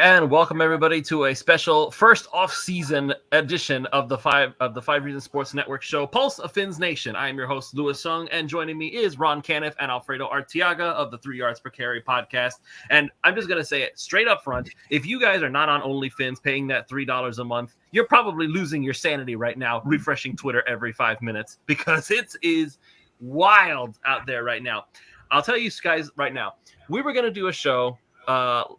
And welcome everybody to a special first off-season edition of the Five Reasons Sports Network show, Pulse of Fins Nation. I am your host, Louis Sung, and joining me is Ron Caniff and Alfredo Artiaga of the 3 Yards Per Carry podcast. And I'm just going to say it straight up front. If you guys are not on OnlyFins paying that $3 a month, you're probably losing your sanity right now, refreshing Twitter every 5 minutes, because it is wild out there right now. I'll tell you guys right now, we were going to do a show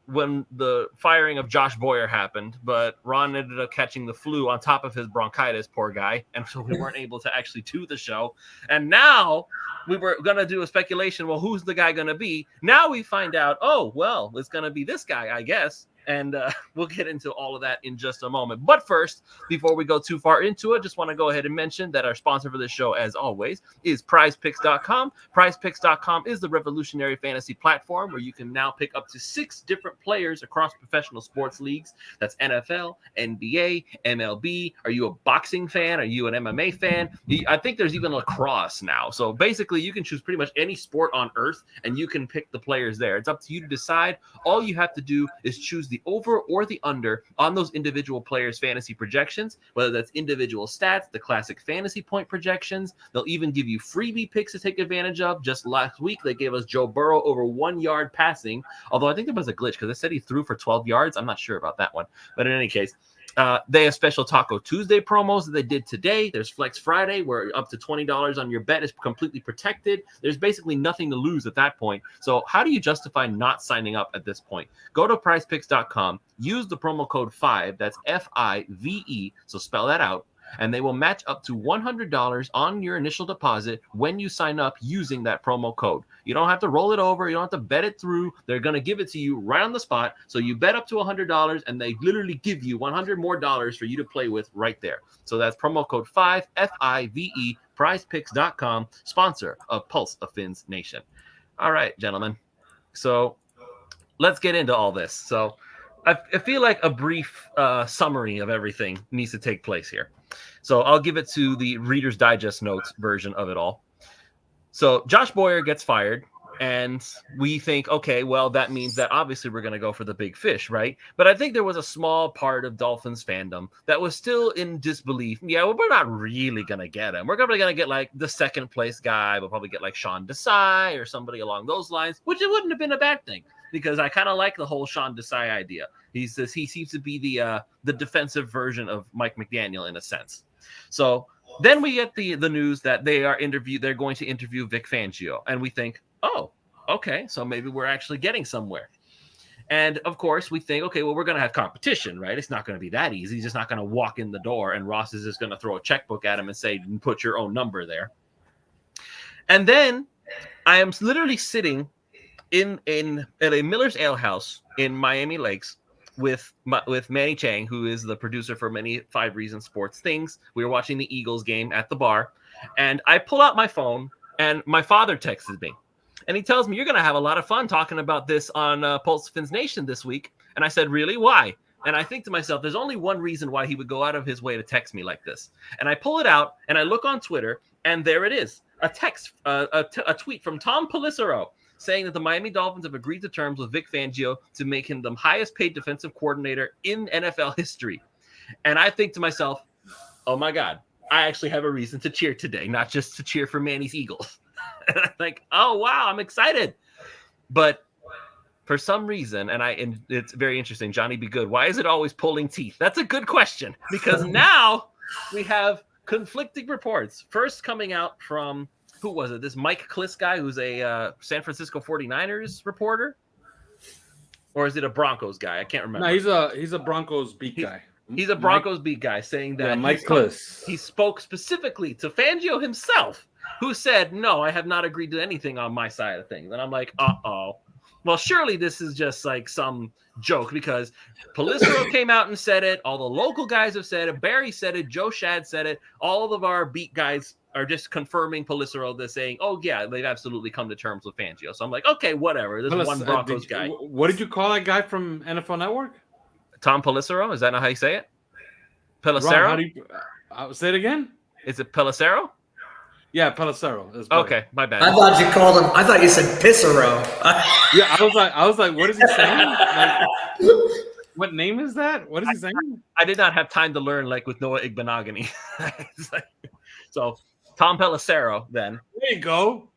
when the firing of Josh Boyer happened, but Ron ended up catching the flu on top of his bronchitis, poor guy, and so we weren't able to actually do the show. And now we were going to do a speculation, well, who's the guy going to be? Now we find out, oh, well, it's going to be this guy, I guess. And we'll get into all of that in just a moment. But first, before we go too far into it, just want to go ahead and mention that our sponsor for this show, as always, is PrizePicks.com. PrizePicks.com is the revolutionary fantasy platform where you can now pick up to 6 different players across professional sports leagues. That's NFL, NBA, MLB. Are you a boxing fan? Are you an MMA fan? I think there's even lacrosse now. So basically, you can choose pretty much any sport on earth, and you can pick the players there. It's up to you to decide. All you have to do is choose the over or the under on those individual players' fantasy projections, whether that's individual stats, the classic fantasy point projections. They'll even give you freebie picks to take advantage of. Just last week, they gave us Joe Burrow over 1 yard passing, although I think there was a glitch because they said he threw for 12 yards. I'm not sure about that one. But in any case, they have special Taco Tuesday promos that they did today. There's Flex Friday, where up to $20 on your bet is completely protected. There's basically nothing to lose at that point. So how do you justify not signing up at this point? Go to PrizePicks.com, use the promo code 5, that's FIVE, so spell that out, and they will match up to $100 on your initial deposit when you sign up using that promo code. You don't have to roll it over. You don't have to bet it through. They're going to give it to you right on the spot. So you bet up to $100, and they literally give you $100 more for you to play with right there. So that's promo code 5, FIVE, PrizePicks.com, sponsor of Pulse of Fins Nation. All right, gentlemen. So let's get into all this. So I feel like a brief summary of everything needs to take place here. So I'll give it to the Reader's Digest notes version of it all. So Josh Boyer gets fired, and we think, okay, well, that means that obviously we're going to go for the big fish, right? But I think there was a small part of Dolphins fandom that was still in disbelief. Yeah, well, we're not really going to get him. We're probably going to get like the second place guy. We'll probably get like Sean Desai or somebody along those lines, which it wouldn't have been a bad thing, because I kind of like the whole Sean Desai idea. He says he seems to be the defensive version of Mike McDaniel in a sense. So then we get the news that they're going to interview Vic Fangio, and we think, oh, okay, so maybe we're actually getting somewhere. And of course, we think, okay, well, we're going to have competition, right? It's not going to be that easy. He's just not going to walk in the door, and Ross is just going to throw a checkbook at him and say, put your own number there. And then I am literally sitting at a Miller's Ale House in Miami Lakes with Manny Chang, who is the producer for many 5 Reasons Sports things. We were watching the Eagles game at the bar, and I pull out my phone, and my father texts me, and he tells me, you're going to have a lot of fun talking about this on Pulse of Fins Nation this week. And I said, really? Why? And I think to myself, there's only one reason why he would go out of his way to text me like this. And I pull it out, and I look on Twitter, and there it is, a text, a tweet from Tom Pelissero, saying that the Miami Dolphins have agreed to terms with Vic Fangio to make him the highest paid defensive coordinator in NFL history. And I think to myself, oh my God, I actually have a reason to cheer today, not just to cheer for Manny's Eagles. And I'm like, oh wow, I'm excited. But for some reason, and it's very interesting, Johnny Be Good, why is it always pulling teeth? That's a good question, because now we have conflicting reports. First coming out from, who was it? This Mike Kliss guy, who's a San Francisco 49ers reporter? Or is it a Broncos guy? I can't remember. No, he's a Broncos beat guy. He's a Broncos beat guy, saying that Mike Kliss. He spoke specifically to Fangio himself, who said, no, I have not agreed to anything on my side of things. And I'm like, uh-oh. Well, surely this is just like some joke, because Pelissero came out and said it. All the local guys have said it. Barry said it. Joe Shad said it. All of our beat guys are just confirming Pelissero. They're saying, oh, yeah, they've absolutely come to terms with Fangio. So I'm like, okay, whatever. There's one Broncos guy. What did you call that guy from NFL Network? Tom Pelissero? Is that not how you say it? Pelissero? Ron, how do you say it again? Is it Pelissero? Yeah, Pelissero. Okay, my bad. I thought you called him. I thought you said Pissero. Yeah, I was like, what is he saying? What name is that? What is he saying? I did not have time to learn like with Noah Igbenogany. So Tom Pelissero then. There you go.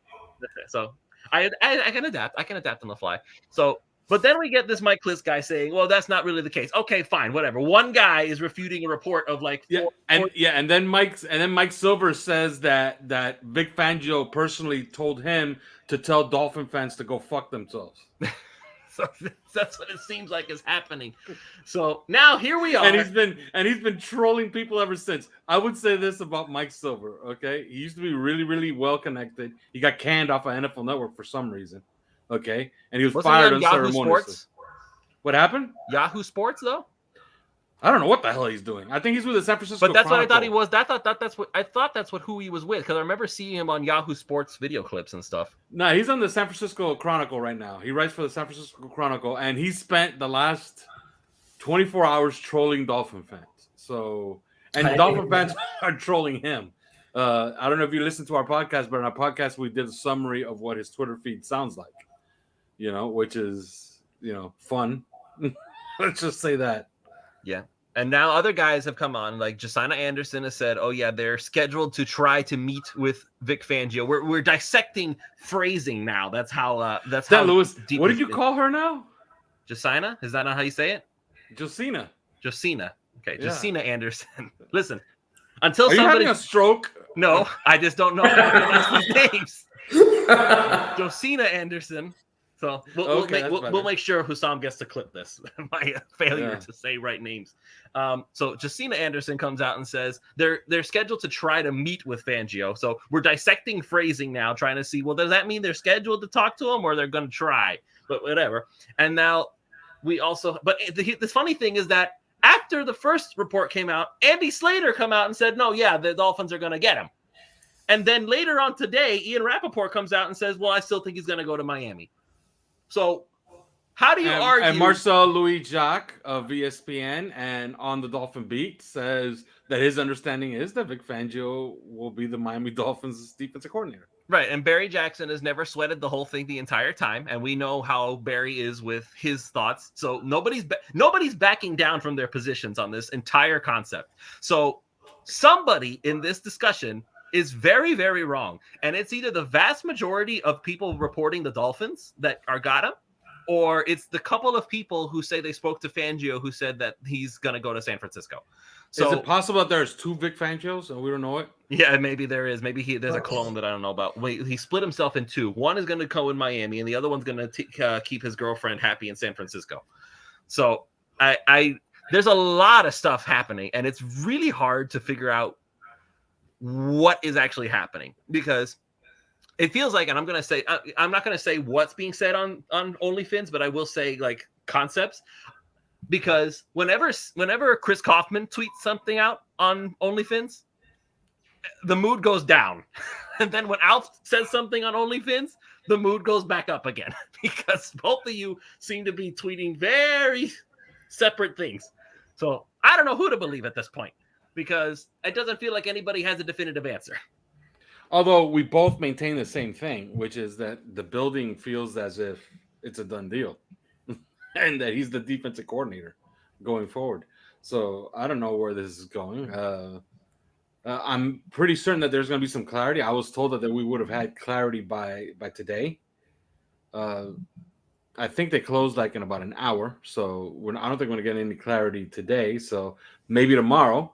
So I can adapt. I can adapt on the fly. So, but then we get this Mike Klis guy saying, "Well, that's not really the case." Okay, fine, whatever. One guy is refuting a report of like and then Mike Silver says that Vic Fangio personally told him to tell Dolphin fans to go fuck themselves. So that's what it seems like is happening. So now here we are. And he's been trolling people ever since. I would say this about Mike Silver, okay? He used to be really, really well connected. He got canned off of NFL Network for some reason. Okay. And he was fired unceremoniously. Sports? What happened? Yahoo Sports, though? I don't know what the hell he's doing. I think he's with the San Francisco But that's Chronicle. what I thought he was. I thought that's who he was with, because I remember seeing him on Yahoo Sports video clips and stuff. No, he's on the San Francisco Chronicle right now. He writes for the San Francisco Chronicle, and he spent the last 24 hours trolling Dolphin fans. So, and Dolphin fans are trolling him. I don't know if you listened to our podcast, but in our podcast we did a summary of what his Twitter feed sounds like. Which is fun. Let's just say that. Yeah. And now other guys have come on, like Josina Anderson has said, "Oh yeah, they're scheduled to try to meet with Vic Fangio." We're dissecting phrasing now. That's how. Lewis. What did you call her now? Josina? Is that not how you say it? Josina. Okay, Yeah. Josina Anderson. Listen, until Are somebody you having a stroke? No, I just don't know the names. Josina Anderson. So we'll make sure Hussam gets to clip this. My failure to say right names. So Josina Anderson comes out and says they're scheduled to try to meet with Fangio. So we're dissecting phrasing now, trying to see, well, does that mean they're scheduled to talk to him or they're going to try? But whatever. And now the funny thing is that after the first report came out, Andy Slater come out and said, no, yeah, the Dolphins are going to get him. And then later on today, Ian Rappaport comes out and says, well, I still think he's going to go to Miami. So how do you argue? And Marcel Louis-Jacques of ESPN and on the Dolphin Beat says that his understanding is that Vic Fangio will be the Miami Dolphins defensive coordinator. Right, and Barry Jackson has never sweated the whole thing the entire time, and we know how Barry is with his thoughts. So nobody's backing down from their positions on this entire concept. So somebody in this discussion is very, very wrong, and it's either the vast majority of people reporting the Dolphins that got him, or it's the couple of people who say they spoke to Fangio who said that he's going to go to San Francisco. So, is it possible that there's two Vic Fangios and we don't know it? Yeah, maybe there is. Maybe there's a clone that I don't know about. Wait, he split himself in two. One is going to go in Miami, and the other one's going to keep his girlfriend happy in San Francisco. So there's a lot of stuff happening, and it's really hard to figure out what is actually happening, because it feels like, and I'm going to say, I'm not going to say what's being said on OnlyFins, but I will say like concepts. Because whenever Chris Kaufman tweets something out on OnlyFins, the mood goes down. And then when Alf says something on OnlyFins, the mood goes back up again. Because both of you seem to be tweeting very separate things. So I don't know who to believe at this point, because it doesn't feel like anybody has a definitive answer. Although we both maintain the same thing, which is that the building feels as if it's a done deal. And that he's the defensive coordinator going forward. So I don't know where this is going. I'm pretty certain that there's going to be some clarity. I was told that we would have had clarity by today. I think they closed like in about an hour. So I don't think we're going to get any clarity today. So maybe tomorrow.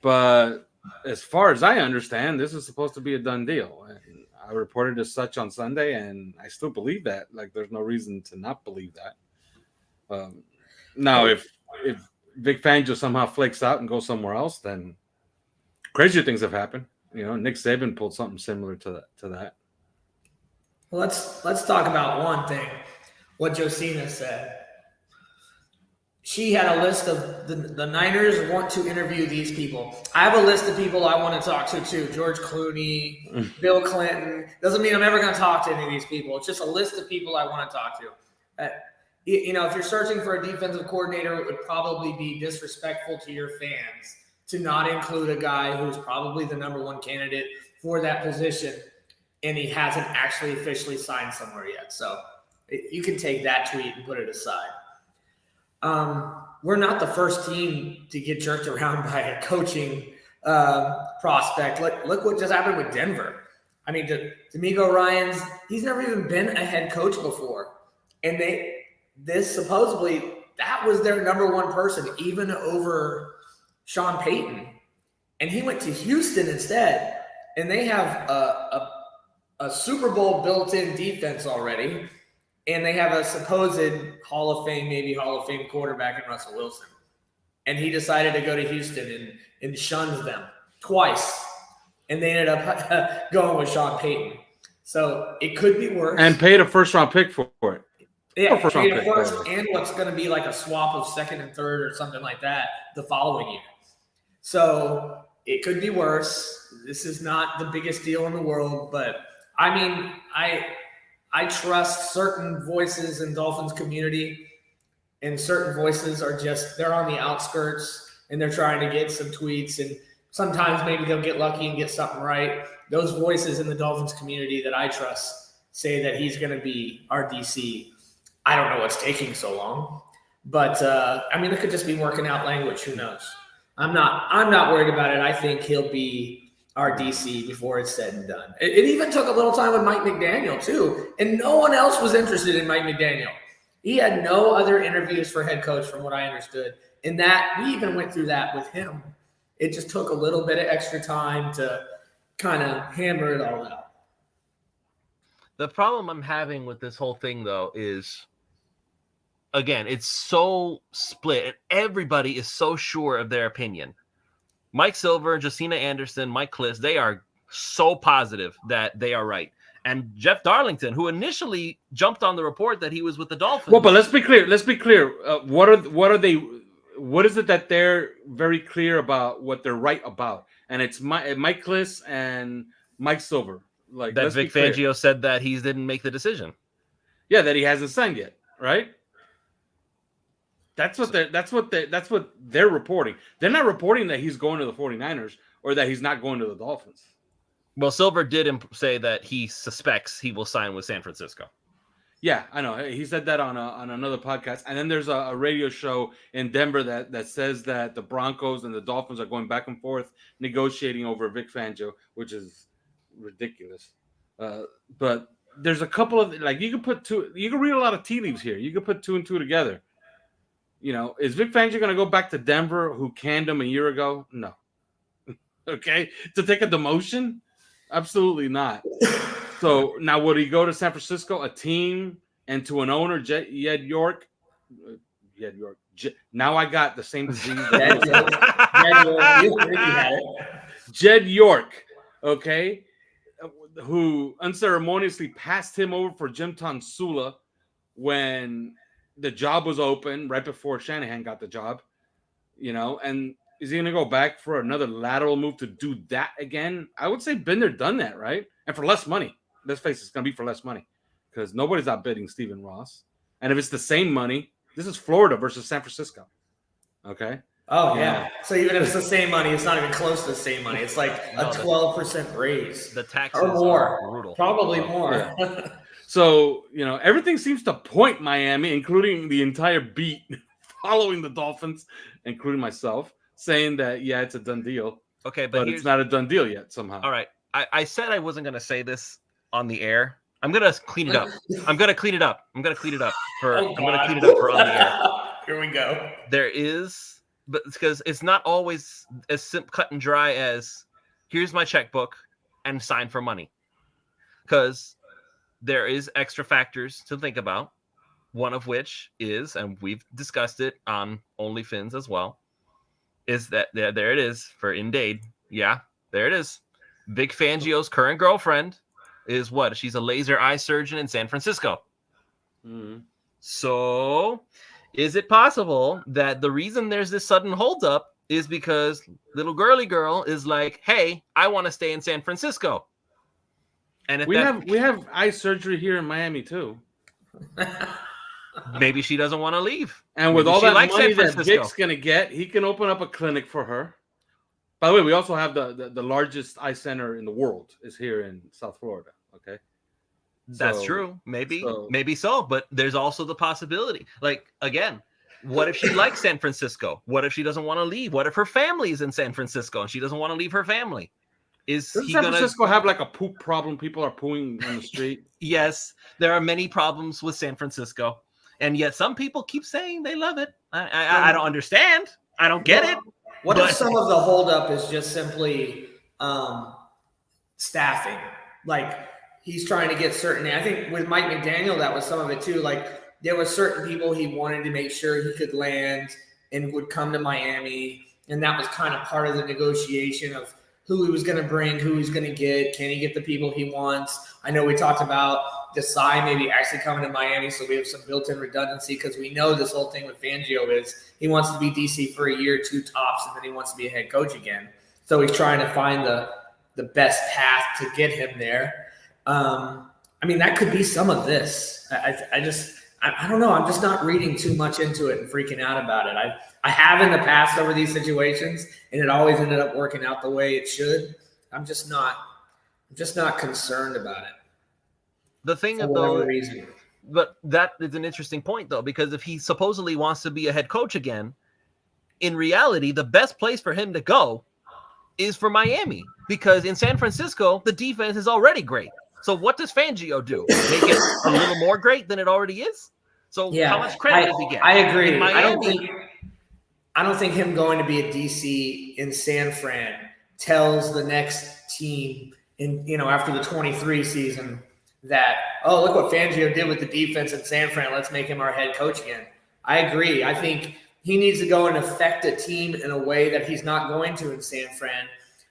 But as far as I understand, this is supposed to be a done deal. And I reported as such on Sunday, and I still believe that. Like, there's no reason to not believe that. Now, if Vic Fangio somehow flakes out and goes somewhere else, then crazier things have happened. Nick Saban pulled something similar to that. Well, let's talk about one thing. What Josina said. She had a list of the Niners want to interview these people. I have a list of people I want to talk to too. George Clooney, Bill Clinton. Doesn't mean I'm ever going to talk to any of these people. It's just a list of people I want to talk to. If you're searching for a defensive coordinator, it would probably be disrespectful to your fans to not include a guy who's probably the number one candidate for that position, and he hasn't actually officially signed somewhere yet. So you can take that tweet and put it aside. we're not the first team to get jerked around by a coaching prospect. Look what just happened with Denver. I mean, D'Amico Ryans, he's never even been a head coach before. And supposedly, that was their number one person, even over Sean Payton. And he went to Houston instead. And they have a Super Bowl built-in defense already. And they have a supposed Hall of Fame quarterback in Russell Wilson. And he decided to go to Houston and shunned them twice. And they ended up going with Sean Payton. So it could be worse. And paid a first-round pick for it. Yeah, paid a first and what's going to be like a swap of second and third or something like that the following year. So it could be worse. This is not the biggest deal in the world. But, I mean, I trust certain voices in Dolphins community, and certain voices are they're on the outskirts and they're trying to get some tweets, and sometimes maybe they'll get lucky and get something right. Those voices in the Dolphins community that I trust say that he's going to be our DC. I don't know what's taking so long, but I mean, it could just be working out language. Who knows? I'm not worried about it. I think he'll be our DC before it's said and done. It even took a little time with Mike McDaniel too, and no one else was interested in Mike McDaniel. He had no other interviews for head coach from what I understood. And that we even went through that with him. It just took a little bit of extra time to kind of hammer it all out. The problem I'm having with this whole thing, though, is, again, it's so split, and everybody is so sure of their opinion. Mike Silver, Josina Anderson, Mike Kliss, they are so positive that they are right. And Jeff Darlington, who initially jumped on the report that he was with the Dolphins. Well, but let's be clear. What are they? What is it that they're very clear about? What they're right about? And it's Mike Kliss and Mike Silver. Like that Vic Fangio said that he didn't make the decision. Yeah, that he hasn't signed yet. Right. That's what they're reporting. They're not reporting that he's going to the 49ers or that he's not going to the Dolphins. Well, Silver did say that he suspects he will sign with San Francisco. Yeah, I know. He said that on another podcast. And then there's a radio show in Denver that says that the Broncos and the Dolphins are going back and forth negotiating over Vic Fangio, which is ridiculous. But there's a couple of, like, you can read a lot of tea leaves here. You can put two and two together. You know, is Vic Fangio going to go back to Denver, who canned him a year ago? No. Okay. To take a demotion? Absolutely not. So now would he go to San Francisco, a team, and to an owner, Jed York? Now I got the same disease. Jed York, okay, who unceremoniously passed him over for Jim Tonsula when the job was open right before Shanahan got the job, you know, and is he going to go back for another lateral move to do that again? I would say been there, done that, right? And for less money. Let's face it, it's going to be for less money because nobody's outbidding Stephen Ross. And if it's the same money, this is Florida versus San Francisco. Okay? Oh, yeah. So even if it's the same money, it's not even close to the same money. It's like a 12% raise. The taxes or more. Are brutal. Probably more. Yeah. So, you know, everything seems to point Miami, including the entire beat following the Dolphins, including myself, saying that, yeah, it's a done deal. Okay, but it's not a done deal yet somehow. All right. I said I wasn't going to say this on the air. I'm going to clean it up. I'm going to clean it up for on the air. Here we go. There is, but because it's not always as cut and dry as here's my checkbook and sign for money. Because there is extra factors to think about. One of which is, and we've discussed it on OnlyFins as well, is that there it is for Indade. Yeah, there it is. Vic Fangio's current girlfriend is what? She's a laser eye surgeon in San Francisco. Mm-hmm. So is it possible that the reason there's this sudden holdup is because little girly girl is like, hey, I want to stay in San Francisco. And if we have eye surgery here in Miami too. Maybe she doesn't want to leave. And with all that money that Vic's going to get, he can open up a clinic for her. By the way, we also have the largest eye center in the world is here in South Florida. Okay. That's true. Maybe so. But there's also the possibility. Like, again, What if she likes San Francisco? What if she doesn't want to leave? What if her family is in San Francisco and she doesn't want to leave her family? Is Doesn't he San gonna? Francisco have like a poop problem? People are pooing on the street. Yes, there are many problems with San Francisco, and yet some people keep saying they love it. I don't understand. I don't get it. What if some of the holdup is just simply staffing? Like he's trying to get certain. I think with Mike McDaniel, that was some of it too. Like there were certain people he wanted to make sure he could land and would come to Miami, and that was kind of part of the negotiation of who he was going to bring, who he's going to get. Can he get the people he wants? I know we talked about Desai maybe actually coming to Miami, so we have some built-in redundancy because we know this whole thing with Fangio is he wants to be DC for a year, 2 tops, and then he wants to be a head coach again. So he's trying to find the best path to get him there. I mean, that could be some of this. I don't know. I'm just not reading too much into it and freaking out about it. I have in the past over these situations, and it always ended up working out the way it should. I'm just not concerned about it. The thing for though, whatever reason. but that is an interesting point though, because if he supposedly wants to be a head coach again, in reality, the best place for him to go is for Miami, because in San Francisco, the defense is already great. So what does Fangio do? Make it a little more great than it already is? So how much credit does he get? I agree. In Miami, I don't think him going to be a DC in San Fran tells the next team after the 23 season that, oh, look what Fangio did with the defense in San Fran. Let's make him our head coach again. I agree. I think he needs to go and affect a team in a way that he's not going to in San Fran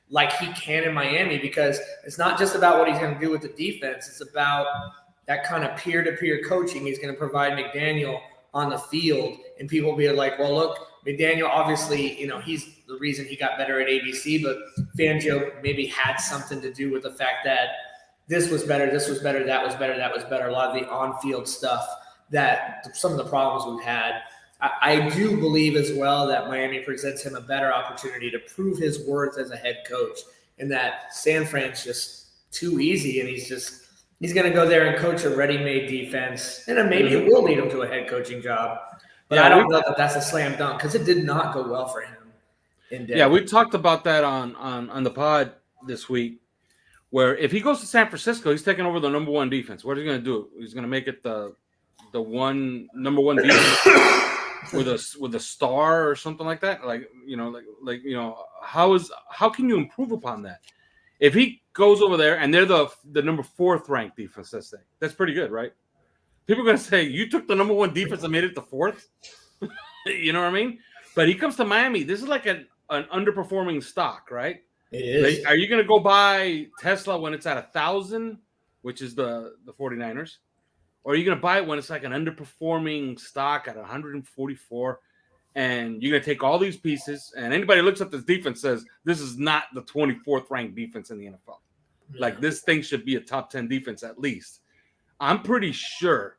like he can in Miami, because it's not just about what he's going to do with the defense. It's about that kind of peer-to-peer coaching he's going to provide McDaniel on the field. And people will be like, well, look, McDaniel, obviously, he's the reason he got better at ABC, but Fangio maybe had something to do with the fact that this was better, that was better, that was better. A lot of the on-field stuff that some of the problems we've had. I do believe as well that Miami presents him a better opportunity to prove his worth as a head coach, and that San Fran's just too easy, and he's going to go there and coach a ready-made defense, and then maybe it will lead him to a head coaching job. But I don't know that that's a slam dunk, because it did not go well for him in Denver. Yeah, we talked about that on the pod this week, where if he goes to San Francisco, he's taking over the number 1 defense. What is he going to do? He's going to make it the number 1 defense with a star or something like that. How can you improve upon that? If he goes over there and they're the number 4th ranked defense, that's pretty good, right? People are going to say, you took the number 1 defense and made it the 4th. You know what I mean? But he comes to Miami. This is like an underperforming stock, right? It is. Are you going to go buy Tesla when it's at 1,000, which is the 49ers? Or are you going to buy it when it's like an underperforming stock at 144? And you're going to take all these pieces, and anybody who looks at this defense says, this is not the 24th ranked defense in the NFL. Yeah. Like, this thing should be a top 10 defense at least. I'm pretty sure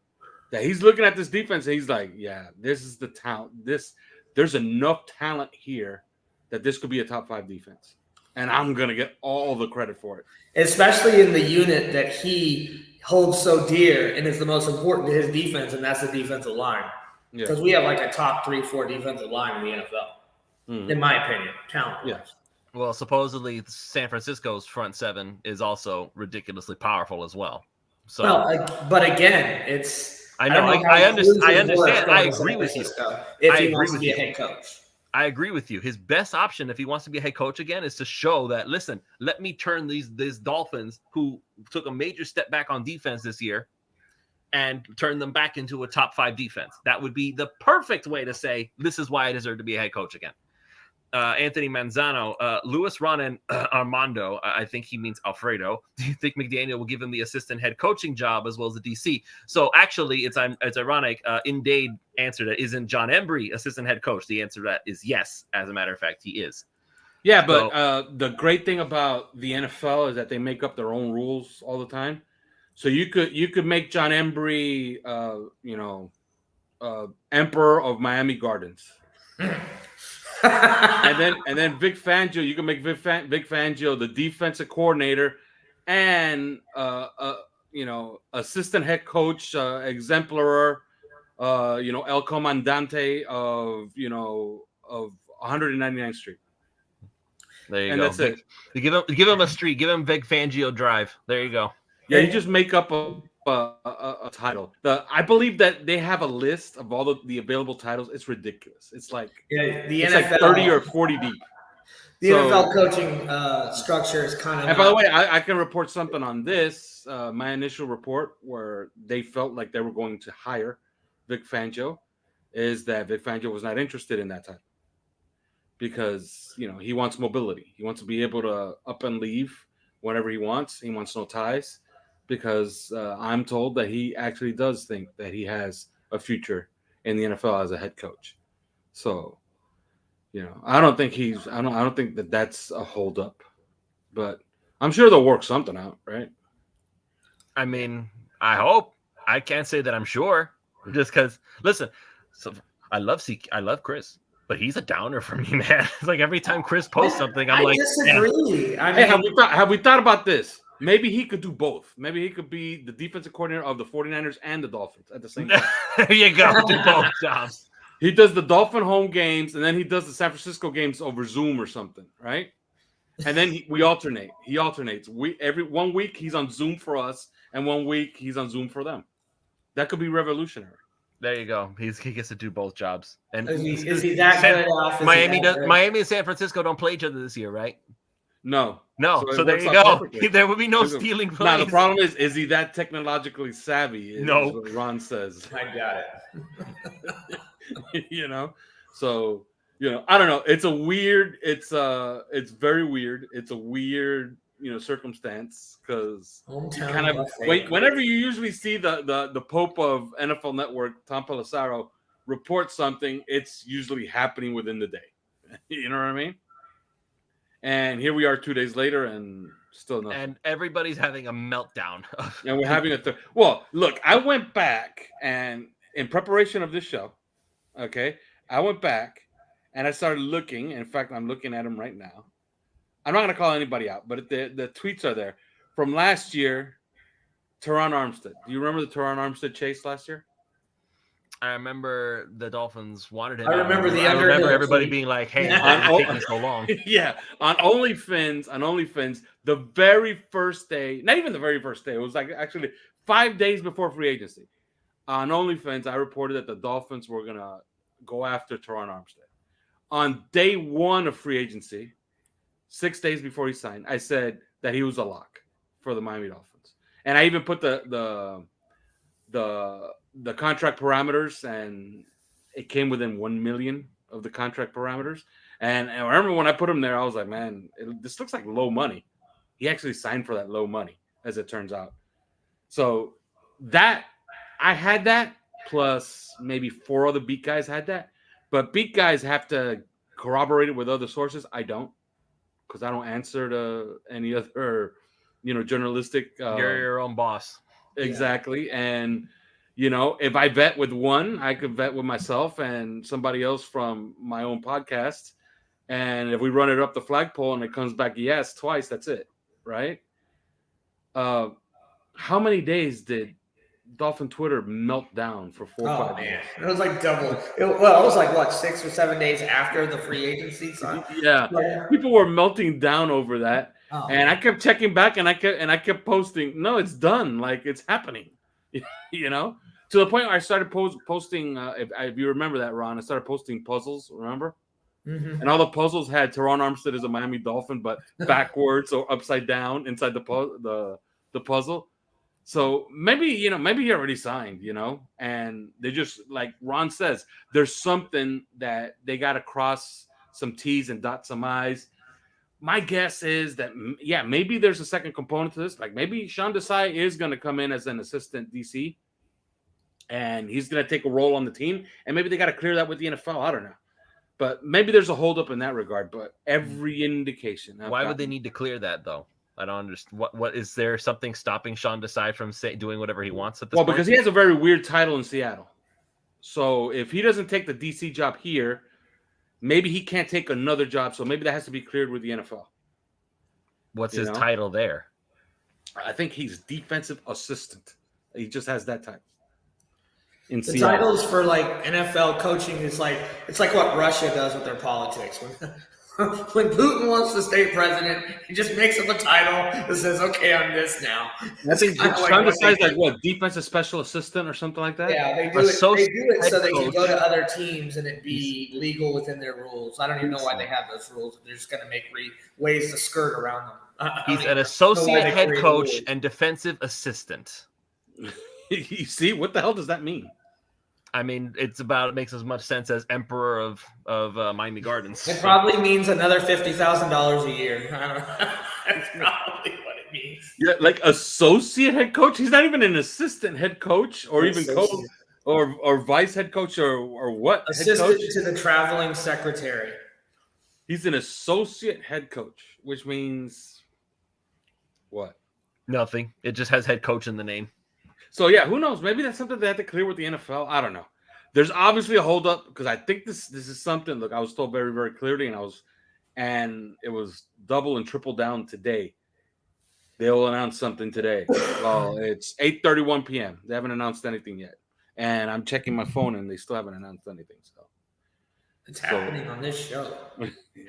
that he's looking at this defense and he's like, yeah, this is the talent. There's enough talent here that this could be a top 5 defense. And I'm going to get all the credit for it. Especially in the unit that he holds so dear and is the most important to his defense, and that's the defensive line. Because we have like a top 3-4 defensive line in the NFL, in my opinion, talent-wise. Yeah. Well, supposedly San Francisco's front 7 is also ridiculously powerful as well. So, but again, it's I understand. I agree with you. If he wants to be a head coach. I agree with you. His best option, if he wants to be a head coach again, is to show that, listen, let me turn these Dolphins, who took a major step back on defense this year, and turn them back into a top 5 defense. That would be the perfect way to say, this is why I deserve to be a head coach again. Anthony Manzano, Luis Ronan Armando, I think he means Alfredo. Do you think McDaniel will give him the assistant head coaching job as well as the DC? So actually, it's ironic. Indade answered it. Isn't John Embry assistant head coach? The answer to that is yes. As a matter of fact, he is. Yeah, but the great thing about the NFL is that they make up their own rules all the time. So you could make John Embry, emperor of Miami Gardens. and then Vic Fangio, you can make Vic Fangio the defensive coordinator and assistant head coach, exemplar El Comandante of 199th Street. There you And go. that's it. You give him a street. Give him Vic Fangio Drive. There you go. Yeah, you just make up a title. I believe that they have a list of all the available titles. It's ridiculous. It's like the it's NFL, like 30 or 40 deep. The NFL coaching structure is kind of. And by the way, I can report something on this. My initial report where they felt like they were going to hire Vic Fangio is that Vic Fangio was not interested in that title because he wants mobility. He wants to be able to up and leave whenever he wants. He wants no ties because I'm told that he actually does think that he has a future in the NFL as a head coach. So. I don't think I don't think that that's a holdup, but I'm sure they'll work something out, right? I mean, I hope. I can't say that I'm sure, just because. Listen, so I love Chris, but he's a downer for me, man. It's like every time Chris posts something, I'm like, disagree. Yeah. Hey, have we thought about this? Maybe he could do both. Maybe he could be the defensive coordinator of the 49ers and the Dolphins at the same time. There you go, do both jobs. He does the Dolphin home games, and then he does the San Francisco games over Zoom or something, right? And then we alternate. He alternates. Every 1 week he's on Zoom for us, and 1 week he's on Zoom for them. That could be revolutionary. There you go. He gets to do both jobs. And is he that good? Miami and San Francisco don't play each other this year, right? No. So there you go. There will be no stealing plays. Now the problem is he that technologically savvy? No, what Ron says. I got it. So I don't know. It's a weird. It's very weird. It's a weird circumstance because kind of whenever you usually see the Pope of NFL Network, Tom Pelissero, report something, it's usually happening within the day. You know what I mean? And here we are 2 days later, and still nothing. And everybody's having a meltdown. And we're having a third. Well, look, I went back and in preparation of this show, okay, I went back and I started looking. In fact, I'm looking at them right now. I'm not going to call anybody out, but the tweets are there from last year. Teron Armstead. Do you remember the Teron Armstead chase last year? I remember the Dolphins wanted him. I remember everybody being like, "Hey, it's taking so long." Yeah, on OnlyFans, the very first day, not even the very first day, it was like actually 5 days before free agency. On OnlyFans, I reported that the Dolphins were gonna go after Teron Armstead. On day one of free agency, 6 days before he signed, I said that he was a lock for the Miami Dolphins, and I even put the contract parameters, and it came within 1 million of the contract parameters. And I remember when I put him there, I was like, man, this looks like low money. He actually signed for that low money, as it turns out. So that I had that, plus maybe 4 other beat guys had that. But beat guys have to corroborate it with other sources. I don't, because I don't answer to any other, journalistic. You're your own boss. Exactly. Yeah. And if I vet with one, I could vet with myself and somebody else from my own podcast. And if we run it up the flagpole and it comes back yes twice, that's it, right? How many days did Dolphin Twitter melt down for 4 or 5 days? It was like double. It was like what, 6 or 7 days after the free agency. Yeah, people were melting down over that, and I kept checking back, and I kept posting. No, it's done. Like it's happening. To the point where I started posting. If you remember that, Ron, I started posting puzzles. Remember? Mm-hmm. And all the puzzles had Teron Armstead as a Miami Dolphin, but backwards or upside down inside the puzzle. So maybe he already signed, and they just, like Ron says, there's something that they got to cross some T's and dot some I's. My guess is that, maybe there's a second component to this. Like maybe Sean Desai is going to come in as an assistant DC, and he's going to take a role on the team, and maybe they got to clear that with the NFL. I don't know. But maybe there's a holdup in that regard. But every indication. Why would they need to clear that, though? I don't understand. What is there something stopping Sean Desai from doing whatever he wants at this point? Well, because he has a very weird title in Seattle. So if he doesn't take the DC job here, maybe he can't take another job. So maybe that has to be cleared with the NFL. What's his title there? I think he's defensive assistant. He just has that title. in The Seattle. titles for like NFL coaching is like it's like what Russia does with their politics. When Putin wants to stay president, he just makes up a title that says, "Okay, I'm this now." I think Kind of decides like what defensive special assistant or something like that. Yeah, they do it. Associate They do it so they can coach. go to other teams and it be legal within their rules. I don't even know why they have those rules. They're just going to make ways to skirt around them. He's an associate head coach and defensive assistant. You see, what the hell does that mean? I mean, it makes as much sense as Emperor of Miami Gardens. It probably means another $50,000 a year. I don't know. That's probably what it means. Yeah, like associate head coach. He's not even an assistant head coach, or even coach, or vice head coach, or what? Assistant to the traveling secretary. He's an associate head coach, which means what? Nothing. It just has head coach in the name. So yeah, who knows? Maybe that's something they have to clear with the NFL. I don't know. There's obviously a holdup because I think this is something. Look, I was told very, very clearly, and it was double and triple down today. They will announce something today. Well, it's 8:31 p.m. They haven't announced anything yet, and I'm checking my phone, and they still haven't announced anything. So it's happening on this show.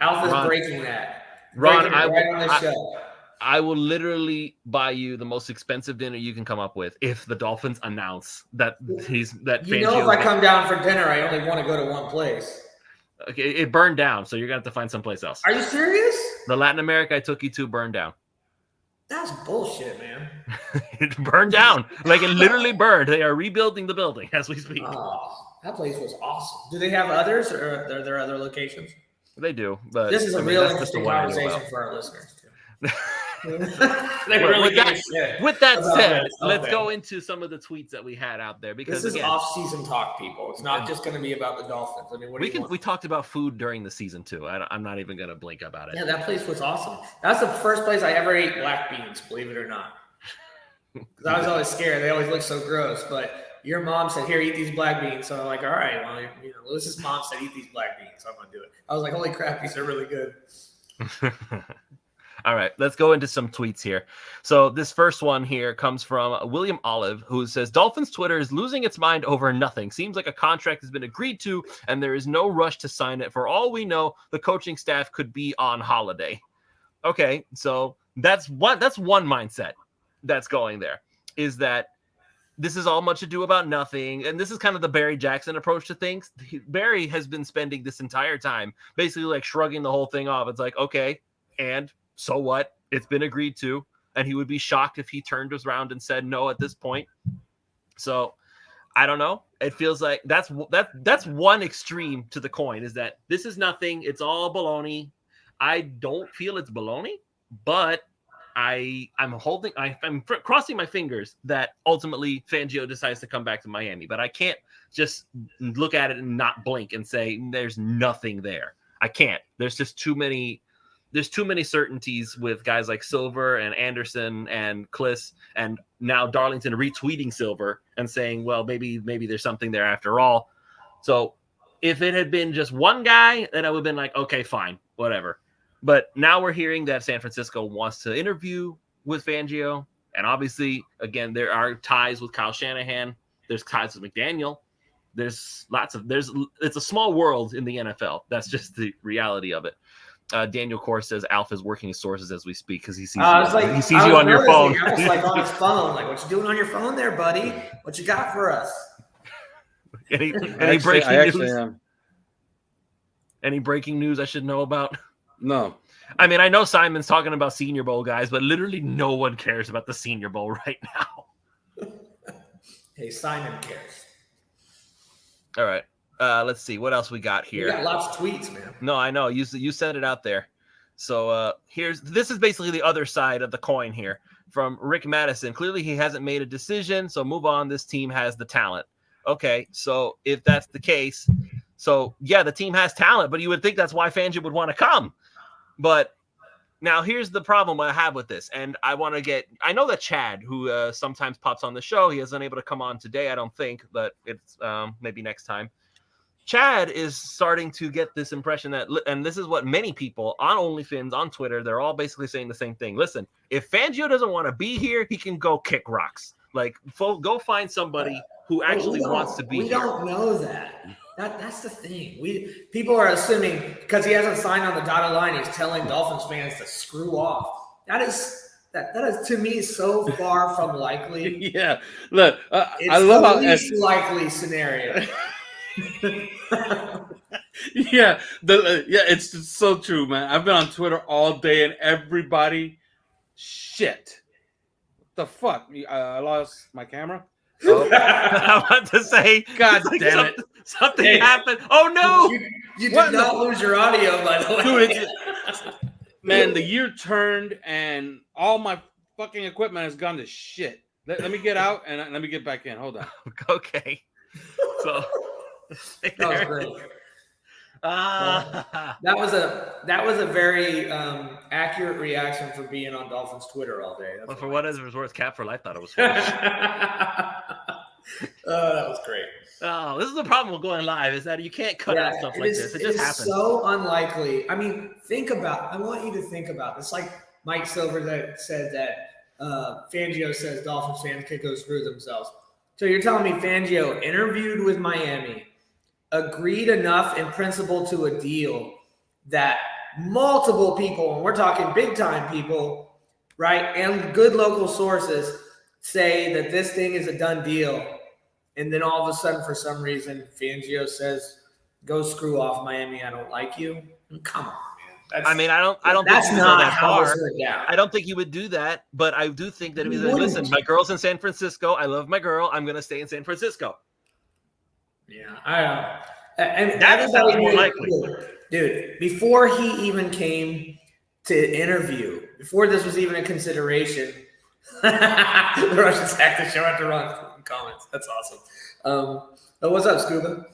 Alf is breaking that. Ron, on this show. I will literally buy you the most expensive dinner you can come up with if the Dolphins announce that You know, if I come down for dinner, I only want to go to one place. Okay, it burned down, so you're gonna have to find someplace else. Are you serious? The Latin America I took you to burned down. That's bullshit, man. It burned down. Like it literally burned. They are rebuilding the building as we speak. Oh, that place was awesome. Do they have others, or are there other locations? They do, but this is a real interesting conversation for our listeners too. With that said, let's go into some of the tweets that we had out there because this is off-season talk, people. It's not just going to be about the Dolphins. I mean, we talked about food during the season too. I'm not even going to blink about it. Yeah, that place was awesome. That's the first place I ever ate black beans, believe it or not. Because I was always scared. They always look so gross. But your mom said, "Here, eat these black beans." So I'm like, "All right, well, Lewis's mom said eat these black beans, so I'm going to do it." I was like, "Holy crap, these are really good." All right, let's go into some tweets here. So this first one here comes from William Olive, who says, Dolphins Twitter is losing its mind over nothing. Seems like a contract has been agreed to, and there is no rush to sign it. For all we know, the coaching staff could be on holiday. Okay, so that's one mindset that's going there, is that this is all much ado about nothing. And this is kind of the Barry Jackson approach to things. Barry has been spending this entire time basically like shrugging the whole thing off. It's like, okay, and so what? It's been agreed to, and he would be shocked if he turned around and said no at this point. So I don't know. It feels like that's one extreme to the coin, is that this is nothing. It's all baloney. I don't feel it's baloney, but I'm crossing my fingers that ultimately Fangio decides to come back to Miami. But I can't just look at it and not blink and say there's nothing there. I can't. There's just too many. There's too many certainties with guys like Silver and Anderson and Kliss, and now Darlington retweeting Silver and saying, well, maybe there's something there after all. So if it had been just one guy, then I would have been like, okay, fine, whatever. But now we're hearing that San Francisco wants to interview with Fangio. And obviously, again, there are ties with Kyle Shanahan. There's ties with McDaniel. It's a small world in the NFL. That's just the reality of it. Daniel Core says Alf is working his sources as we speak because he sees you on your phone. I was like on his phone, like, what you doing on your phone there, buddy? What you got for us? Any breaking news? Any breaking news I should know about? No. I mean, I know Simon's talking about Senior Bowl guys, but literally no one cares about the Senior Bowl right now. Hey, Simon cares. All right. Let's see what else we got here. We got lots of tweets, man. No, I know you sent it out there. So this is basically the other side of the coin here from Rick Madison. Clearly he hasn't made a decision, so move on. This team has the talent. Okay, so if that's the case, so yeah, the team has talent, but you would think that's why Fangio would want to come. But now here's the problem I have with this, and I know that Chad, who sometimes pops on the show, he isn't able to come on today, I don't think, but it's maybe next time. Chad is starting to get this impression that, and this is what many people on OnlyFins, on Twitter, they're all basically saying the same thing. Listen, if Fangio doesn't want to be here, he can go kick rocks. Like, go find somebody who actually wants to be here. We here. don't know that. That's the thing. People are assuming because he hasn't signed on the dotted line, he's telling Dolphins fans to screw off. That is to me so far from likely. Yeah, look, It's I love the least likely scenario. Yeah, it's just so true, man. I've been on Twitter all day, and everybody, shit, what the fuck? I lost my camera. Oh. I'm about to say, God damn it! Something happened. Oh no! You did not lose your audio, by the way. Dude, man, the year turned, and all my fucking equipment has gone to shit. Let me get out and let me get back in. Hold on. Okay. So that was great. That was a very accurate reaction for being on Dolphins Twitter all day. Well, for what is it worth, Cap for Life thought it was funny. That was great. Oh, this is the problem with going live is that you can't cut out stuff like this. It just happens. So unlikely. I mean, I want you to think about this. Like Mike Silver that said that Fangio says Dolphins fans could go screw themselves. So you're telling me Fangio interviewed with Miami, agreed enough in principle to a deal that multiple people, and we're talking big time people, right, and good local sources say that this thing is a done deal. And then all of a sudden, for some reason, Fangio says, "Go screw off, Miami. I don't like you." Come on, man. I don't think that's he would not go that how far. this went down. I don't think he would do that, but I do think that if he's like, listen, my girl's in San Francisco. I love my girl. I'm gonna stay in San Francisco. Yeah, and that sounds more likely. Dude, before he even came to interview, before this was even a consideration, the Russians hacked the show after Ron comments. That's awesome. But what's up, Scuba?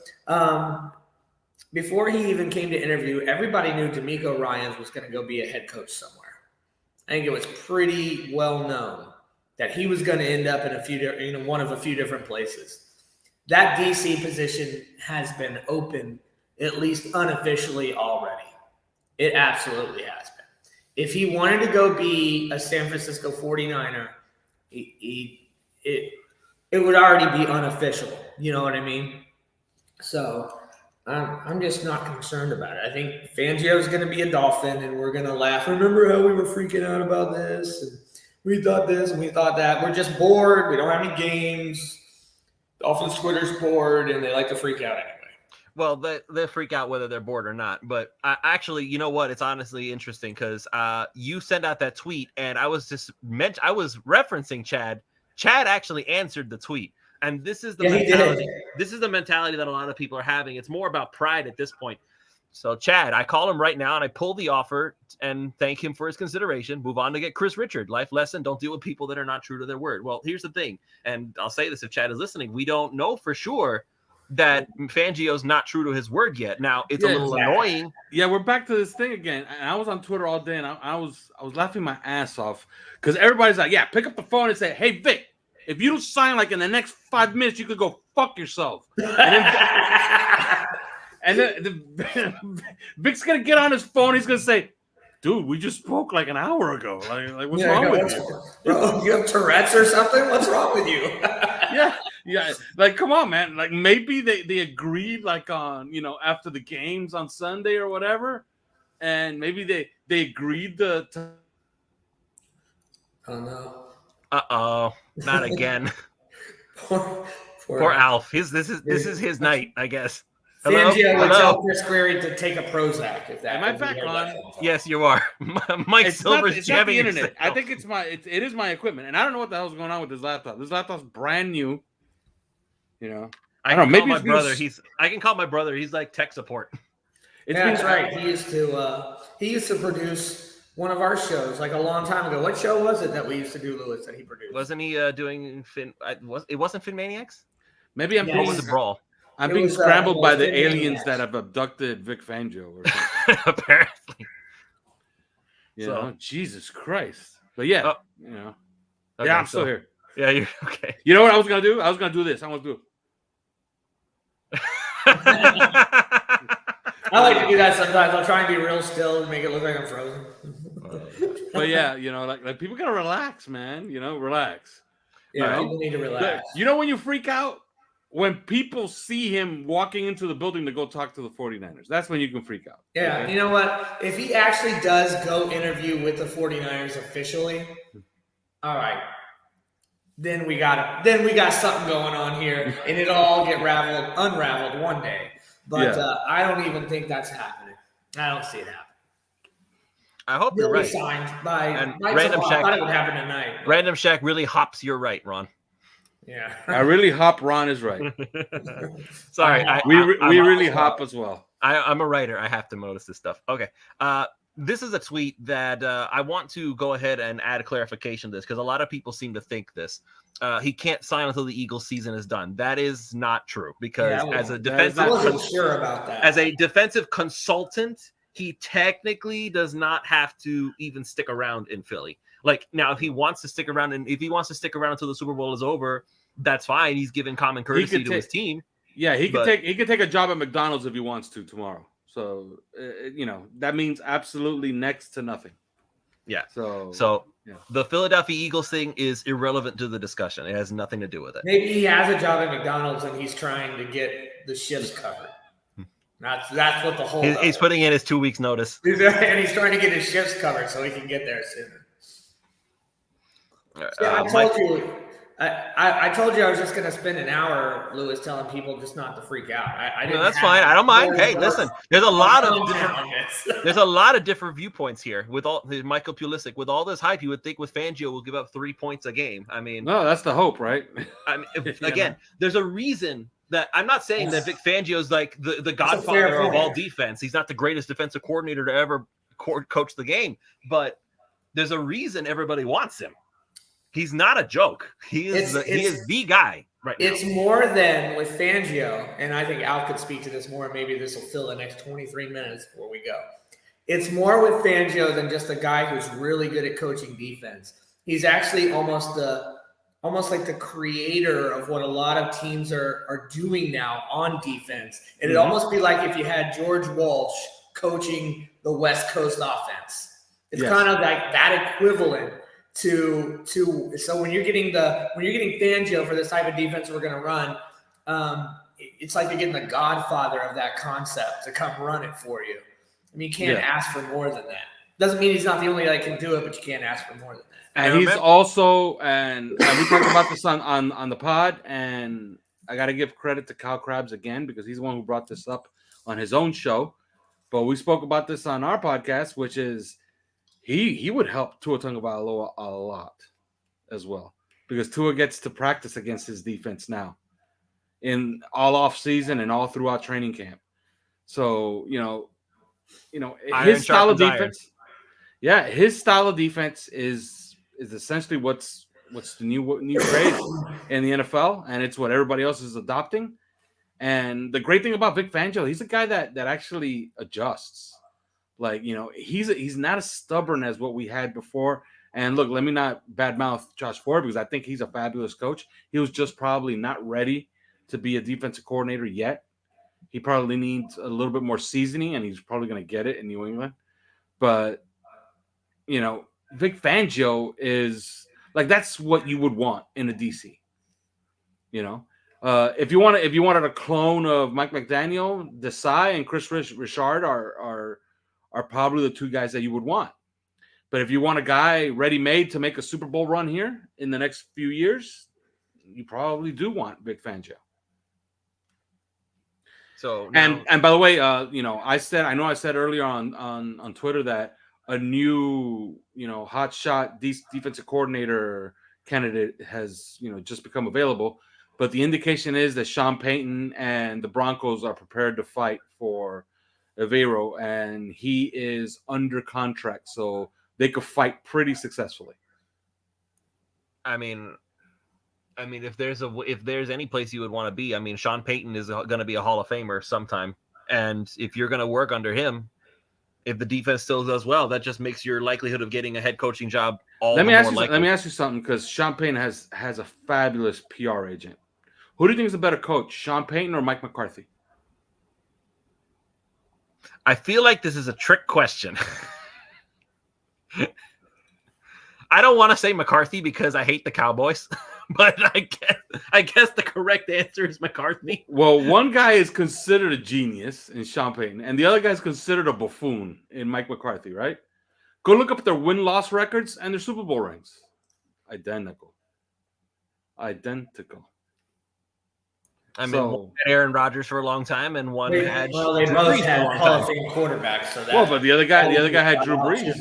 Before he even came to interview, everybody knew D'Amico Ryans was going to go be a head coach somewhere. I think it was pretty well known that he was going to end up in one of a few different places. That DC position has been open, at least unofficially, already. It absolutely has been. If he wanted to go be a San Francisco 49er, it would already be unofficial. You know what I mean? So I'm just not concerned about it. I think Fangio is going to be a Dolphin, and we're going to laugh. Remember how we were freaking out about this? And we thought this and we thought that. We're just bored. We don't have any games. Dolphins Twitter's bored, and they like to freak out anyway. Well, they freak out whether they're bored or not. But actually, you know what? It's honestly interesting because you sent out that tweet, and I was referencing Chad. Chad actually answered the tweet, and this is the mentality. This is the mentality that a lot of people are having. It's more about pride at this point. So, Chad, I call him right now, and I pull the offer and thank him for his consideration. Move on to get Chris Richard. Life lesson: don't deal with people that are not true to their word. Well, here's the thing, and I'll say this if Chad is listening: we don't know for sure that Fangio's not true to his word yet. Now, it's a little annoying. Yeah, we're back to this thing again. And I was on Twitter all day, and I was laughing my ass off because everybody's like, "Yeah, pick up the phone and say, hey, Vic, if you don't sign like in the next 5 minutes, you could go fuck yourself." And then Vic's gonna get on his phone. He's gonna say, "Dude, we just spoke like an hour ago. Like what's wrong with you? Bro, you have Tourette's or something? What's wrong with you?" Yeah. Like, come on, man. Like maybe they agreed like on after the games on Sunday or whatever, and maybe they agreed to. Oh no. Uh-oh, not again. Poor Alf. This is his night, I guess. Fangio would tell Chris Query to take a Prozac. If that am I back on? Yes, you are. Mike Silver's jamming the internet. himself. I think it is my equipment, and I don't know what the hell's going on with this laptop. This laptop's brand new. I can call my brother. I can call my brother. He's like tech support. That's right. He used to produce one of our shows like a long time ago. What show was it that we used to do, Lewis, that he produced? Wasn't he doing it wasn't Fin Maniacs? Maybe I'm being the brawl. I'm being scrambled by the aliens that have abducted Vic Fangio or something. Apparently. Jesus Christ. But yeah, Okay, yeah, I'm still here. Yeah, you're okay. You know what I was gonna do? I was gonna do this. I want to do. I like to do that sometimes. I'll try and be real still and make it look like I'm frozen. But yeah, like people gotta relax, man. Relax. Yeah, people need to relax. When you freak out, when people see him walking into the building to go talk to the 49ers, that's when you can freak out. Yeah, okay? You know what? If he actually does go interview with the 49ers officially, all right. Then we got something going on here, and it'll all get unraveled one day. But I don't even think that's happening. I don't see it happening. I hope He'll you're right. be signed by And Random Shack. I thought it would happen tonight. But. Random Shack really hops you're right, Ron. Yeah. I really hop. Ron is right. Sorry. We really hop as well. I'm a writer. I have to notice this stuff. Okay. This is a tweet that I want to go ahead and add a clarification to this because a lot of people seem to think this. He can't sign until the Eagles season is done. That is not true because as a defensive, I wasn't sure about that. As a defensive consultant, he technically does not have to even stick around in Philly. Like now, if he wants to stick around until the Super Bowl is over, that's fine. He's given common courtesy to his team. Yeah, he could take a job at McDonald's if he wants to tomorrow. So that means absolutely next to nothing. Yeah. So the Philadelphia Eagles thing is irrelevant to the discussion. It has nothing to do with it. Maybe he has a job at McDonald's and he's trying to get the shifts covered. That's what the whole. He's putting in his 2 weeks notice, and he's trying to get his shifts covered so he can get there sooner. I told you I was just going to spend an hour, Lewis, telling people just not to freak out. I didn't. No, that's fine. I don't mind. Hey, listen, there's a lot of different viewpoints here. With all Michael Pulisic, with all this hype, you would think with Fangio will give up 3 points a game. I mean, no, that's the hope, right? I mean, again, there's a reason that I'm not saying that Vic Fangio is like the godfather of all defense. He's not the greatest defensive coordinator to ever coach the game, but there's a reason everybody wants him. He's not a joke. He is the guy right now. It's more than with Fangio, and I think Al could speak to this more. Maybe this will fill the next 23 minutes before we go. It's more with Fangio than just a guy who's really good at coaching defense. He's actually almost like the creator of what a lot of teams are doing now on defense. And it'd almost be like if you had George Walsh coaching the West Coast offense. It's kind of like that equivalent. So when you're getting Fangio for this type of defense we're going to run, it's like you're getting the godfather of that concept to come run it for you. I mean, you can't ask for more than that. Doesn't mean he's not the only guy that can do it, but you can't ask for more than that. And he's also, and we talked about this on the pod, and I got to give credit to Kyle Krabs again because he's the one who brought this up on his own show. But we spoke about this on our podcast, which is. He would help Tua Tagovailoa a lot as well because Tua gets to practice against his defense now in all off season and all throughout training camp. So, his style of defense. Yeah, his style of defense is essentially what's the new craze in the NFL, and it's what everybody else is adopting. And the great thing about Vic Fangio, he's a guy that actually adjusts. Like, he's not as stubborn as what we had before. And look, let me not badmouth Josh Ford because I think he's a fabulous coach. He was just probably not ready to be a defensive coordinator yet. He probably needs a little bit more seasoning, and he's probably going to get it in New England. But, Vic Fangio is like that's what you would want in a DC. If you wanted a clone of Mike McDaniel, Desai and Chris Richard are probably the two guys that you would want. But if you want a guy ready-made to make a Super Bowl run here in the next few years, you probably do want Vic Fangio. So now, and by the way, I said earlier on Twitter that a new hotshot defensive coordinator candidate has just become available. But the indication is that Sean Payton and the Broncos are prepared to fight for Evero, and he is under contract, so they could fight pretty successfully. I mean, if there's any place you would want to be, I mean, Sean Payton is going to be a Hall of Famer sometime, and if you're going to work under him, if the defense still does well, that just makes your likelihood of getting a head coaching job all the more likely. Let me ask you something, because Sean Payton has a fabulous PR agent. Who do you think is a better coach, Sean Payton or Mike McCarthy? I feel like this is a trick question. I don't want to say McCarthy because I hate the Cowboys, but I guess the correct answer is McCarthy. Well, one guy is considered a genius in Sean Payton, and the other guy is considered a buffoon in Mike McCarthy, right? Go look up their win-loss records and their Super Bowl rings. Identical. I mean, So- one had Aaron Rodgers for a long time, and one had Well, they Drew both Brees for a had long Hall of time. Fame quarterbacks. So that, Well, but the other guy had Drew Brees.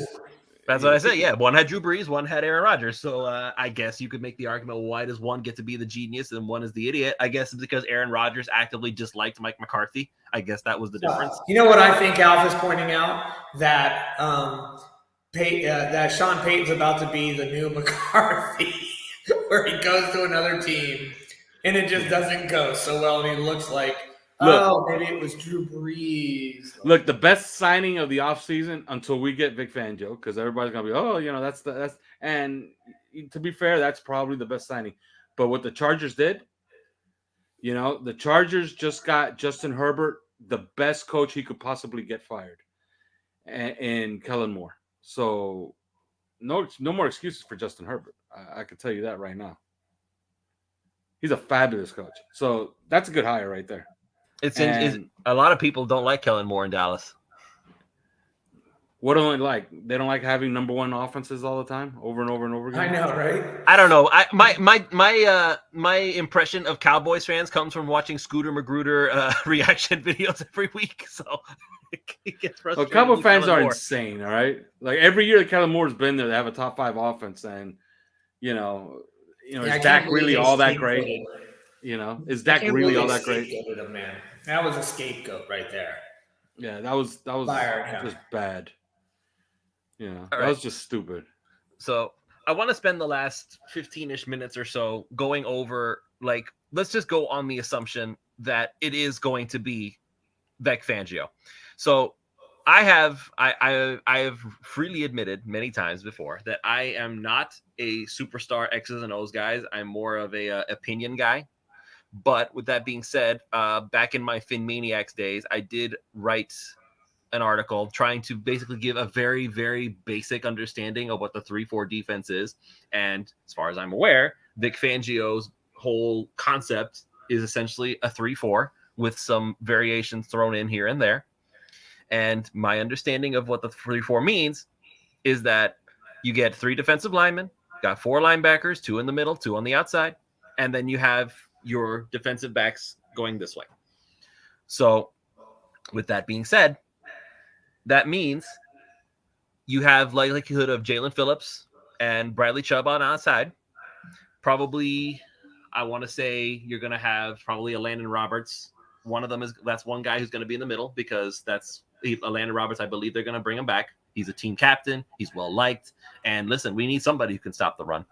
That's what I said. Yeah, one had Drew Brees, one had Aaron Rodgers. So I guess you could make the argument: well, why does one get to be the genius and one is the idiot? I guess it's because Aaron Rodgers actively disliked Mike McCarthy. I guess that was the difference. You know what I think Alf is pointing out? That that Sean Payton's about to be the new McCarthy, where he goes to another team and it just doesn't go so well, and he looks like, maybe it was Drew Brees. Look, the best signing of the offseason until we get Vic Fangio, because everybody's gonna be, that's and to be fair, that's probably the best signing. But what the Chargers did, the Chargers just got Justin Herbert, the best coach he could possibly get fired, and Kellen Moore. So no more excuses for Justin Herbert. I can tell you that right now. He's a fabulous coach. So that's a good hire right there. It's a lot of people don't like Kellen Moore in Dallas. What do they like? They don't like having number one offenses all the time, over and over and over again. I know, right? I don't know. My impression of Cowboys fans comes from watching Scooter Magruder reaction videos every week. So it gets frustrating. Well, Cowboy fans are Moore. insane. All right, like every year that Kellen Moore's been there, they have a top 5 offense, and is Dak really all that great? Is Dak really all that great? Him, man. That was a scapegoat right there. Yeah, that was just bad. That was just stupid. So I want to spend the last 15-ish minutes or so going over, let's just go on the assumption that it is going to be Vic Fangio. So I have freely admitted many times before that I am not a superstar X's and O's guy. I'm more of a opinion guy. But with that being said, back in my FinManiacs days, I did write an article trying to basically give a very, very basic understanding of what the 3-4 defense is. And as far as I'm aware, Vic Fangio's whole concept is essentially a 3-4 with some variations thrown in here and there. And my understanding of what the 3-4 means is that you get 3 defensive linemen, got 4 linebackers, 2 in the middle, 2 on the outside, and then you have your defensive backs going this way. So with that being said, that means you have likelihood of Jalen Phillips and Bradley Chubb on outside. Probably, I want to say you're going to have probably a Landon Roberts. That's one guy who's going to be in the middle because that's a Landon Roberts. I believe they're going to bring him back. He's a team captain. He's well liked. And listen, we need somebody who can stop the run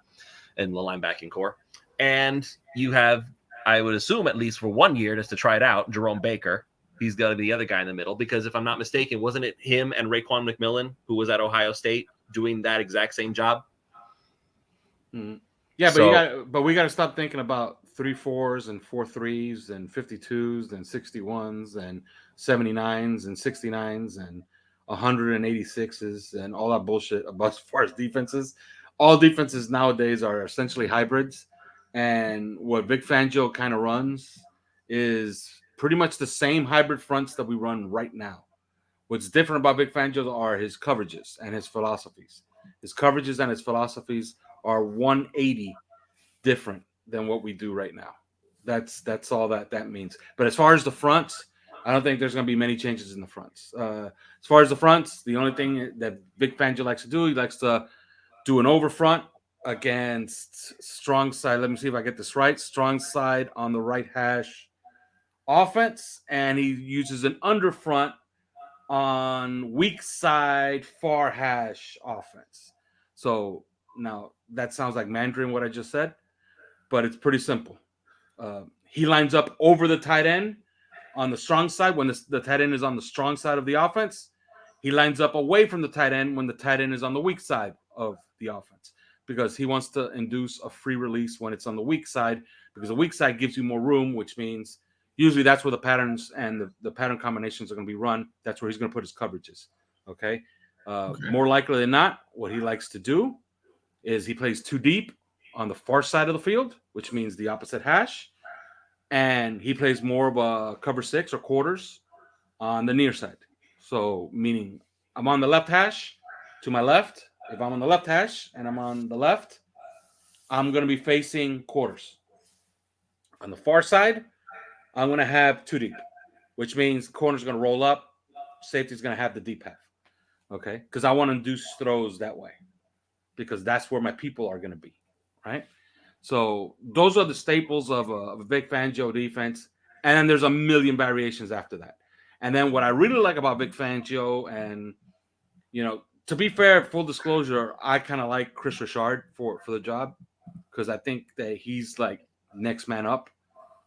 in the linebacking core. And you have, I would assume at least for 1 year, just to try it out, Jerome Baker. He's got to be the other guy in the middle because if I'm not mistaken, wasn't it him and Raekwon McMillan who was at Ohio State doing that exact same job? Mm-hmm. Yeah, but we got to stop thinking about 3-4s and 4-3s and 52s and 61s and 79s and 69s and 186s and all that bullshit about as far as defenses. All defenses nowadays are essentially hybrids. And what Vic Fangio kind of runs is pretty much the same hybrid fronts that we run right now. What's different about Vic Fangio are his coverages and his philosophies. His coverages and his philosophies are 180 different than what we do right now. That's all that means. But as far as the fronts, I don't think there's going to be many changes in the fronts. As far as the fronts, the only thing that Vic Fangio likes to do, he likes to do an over front against strong side. Let me see if I get this right. Strong side on the right hash offense, and he uses an under front on weak side far hash offense. So now that sounds like Mandarin what I just said, but it's pretty simple. He lines up over the tight end on the strong side when the tight end is on the strong side of the offense. He lines up away from the tight end when the tight end is on the weak side of the offense because he wants to induce a free release when it's on the weak side because the weak side gives you more room, which means usually that's where the patterns and the pattern combinations are going to be run. That's where he's going to put his coverages. Okay. More likely than not, what he likes to do is he plays too deep on the far side of the field, which means the opposite hash, and he plays more of a cover 6 or quarters on the near side. So meaning I'm on the left hash to my left. If I'm on the left hash and I'm on the left, I'm going to be facing quarters. On the far side, I'm going to have 2 deep, which means the corner's going to roll up. Safety's going to have the deep half. Okay? Because I want to induce throws that way because that's where my people are going to be. Right? So those are the staples of a Vic Fangio defense. And then there's a million variations after that. And then what I really like about Vic Fangio, and, to be fair, full disclosure, I kind of like Chris Richard for the job because I think that he's like next man up.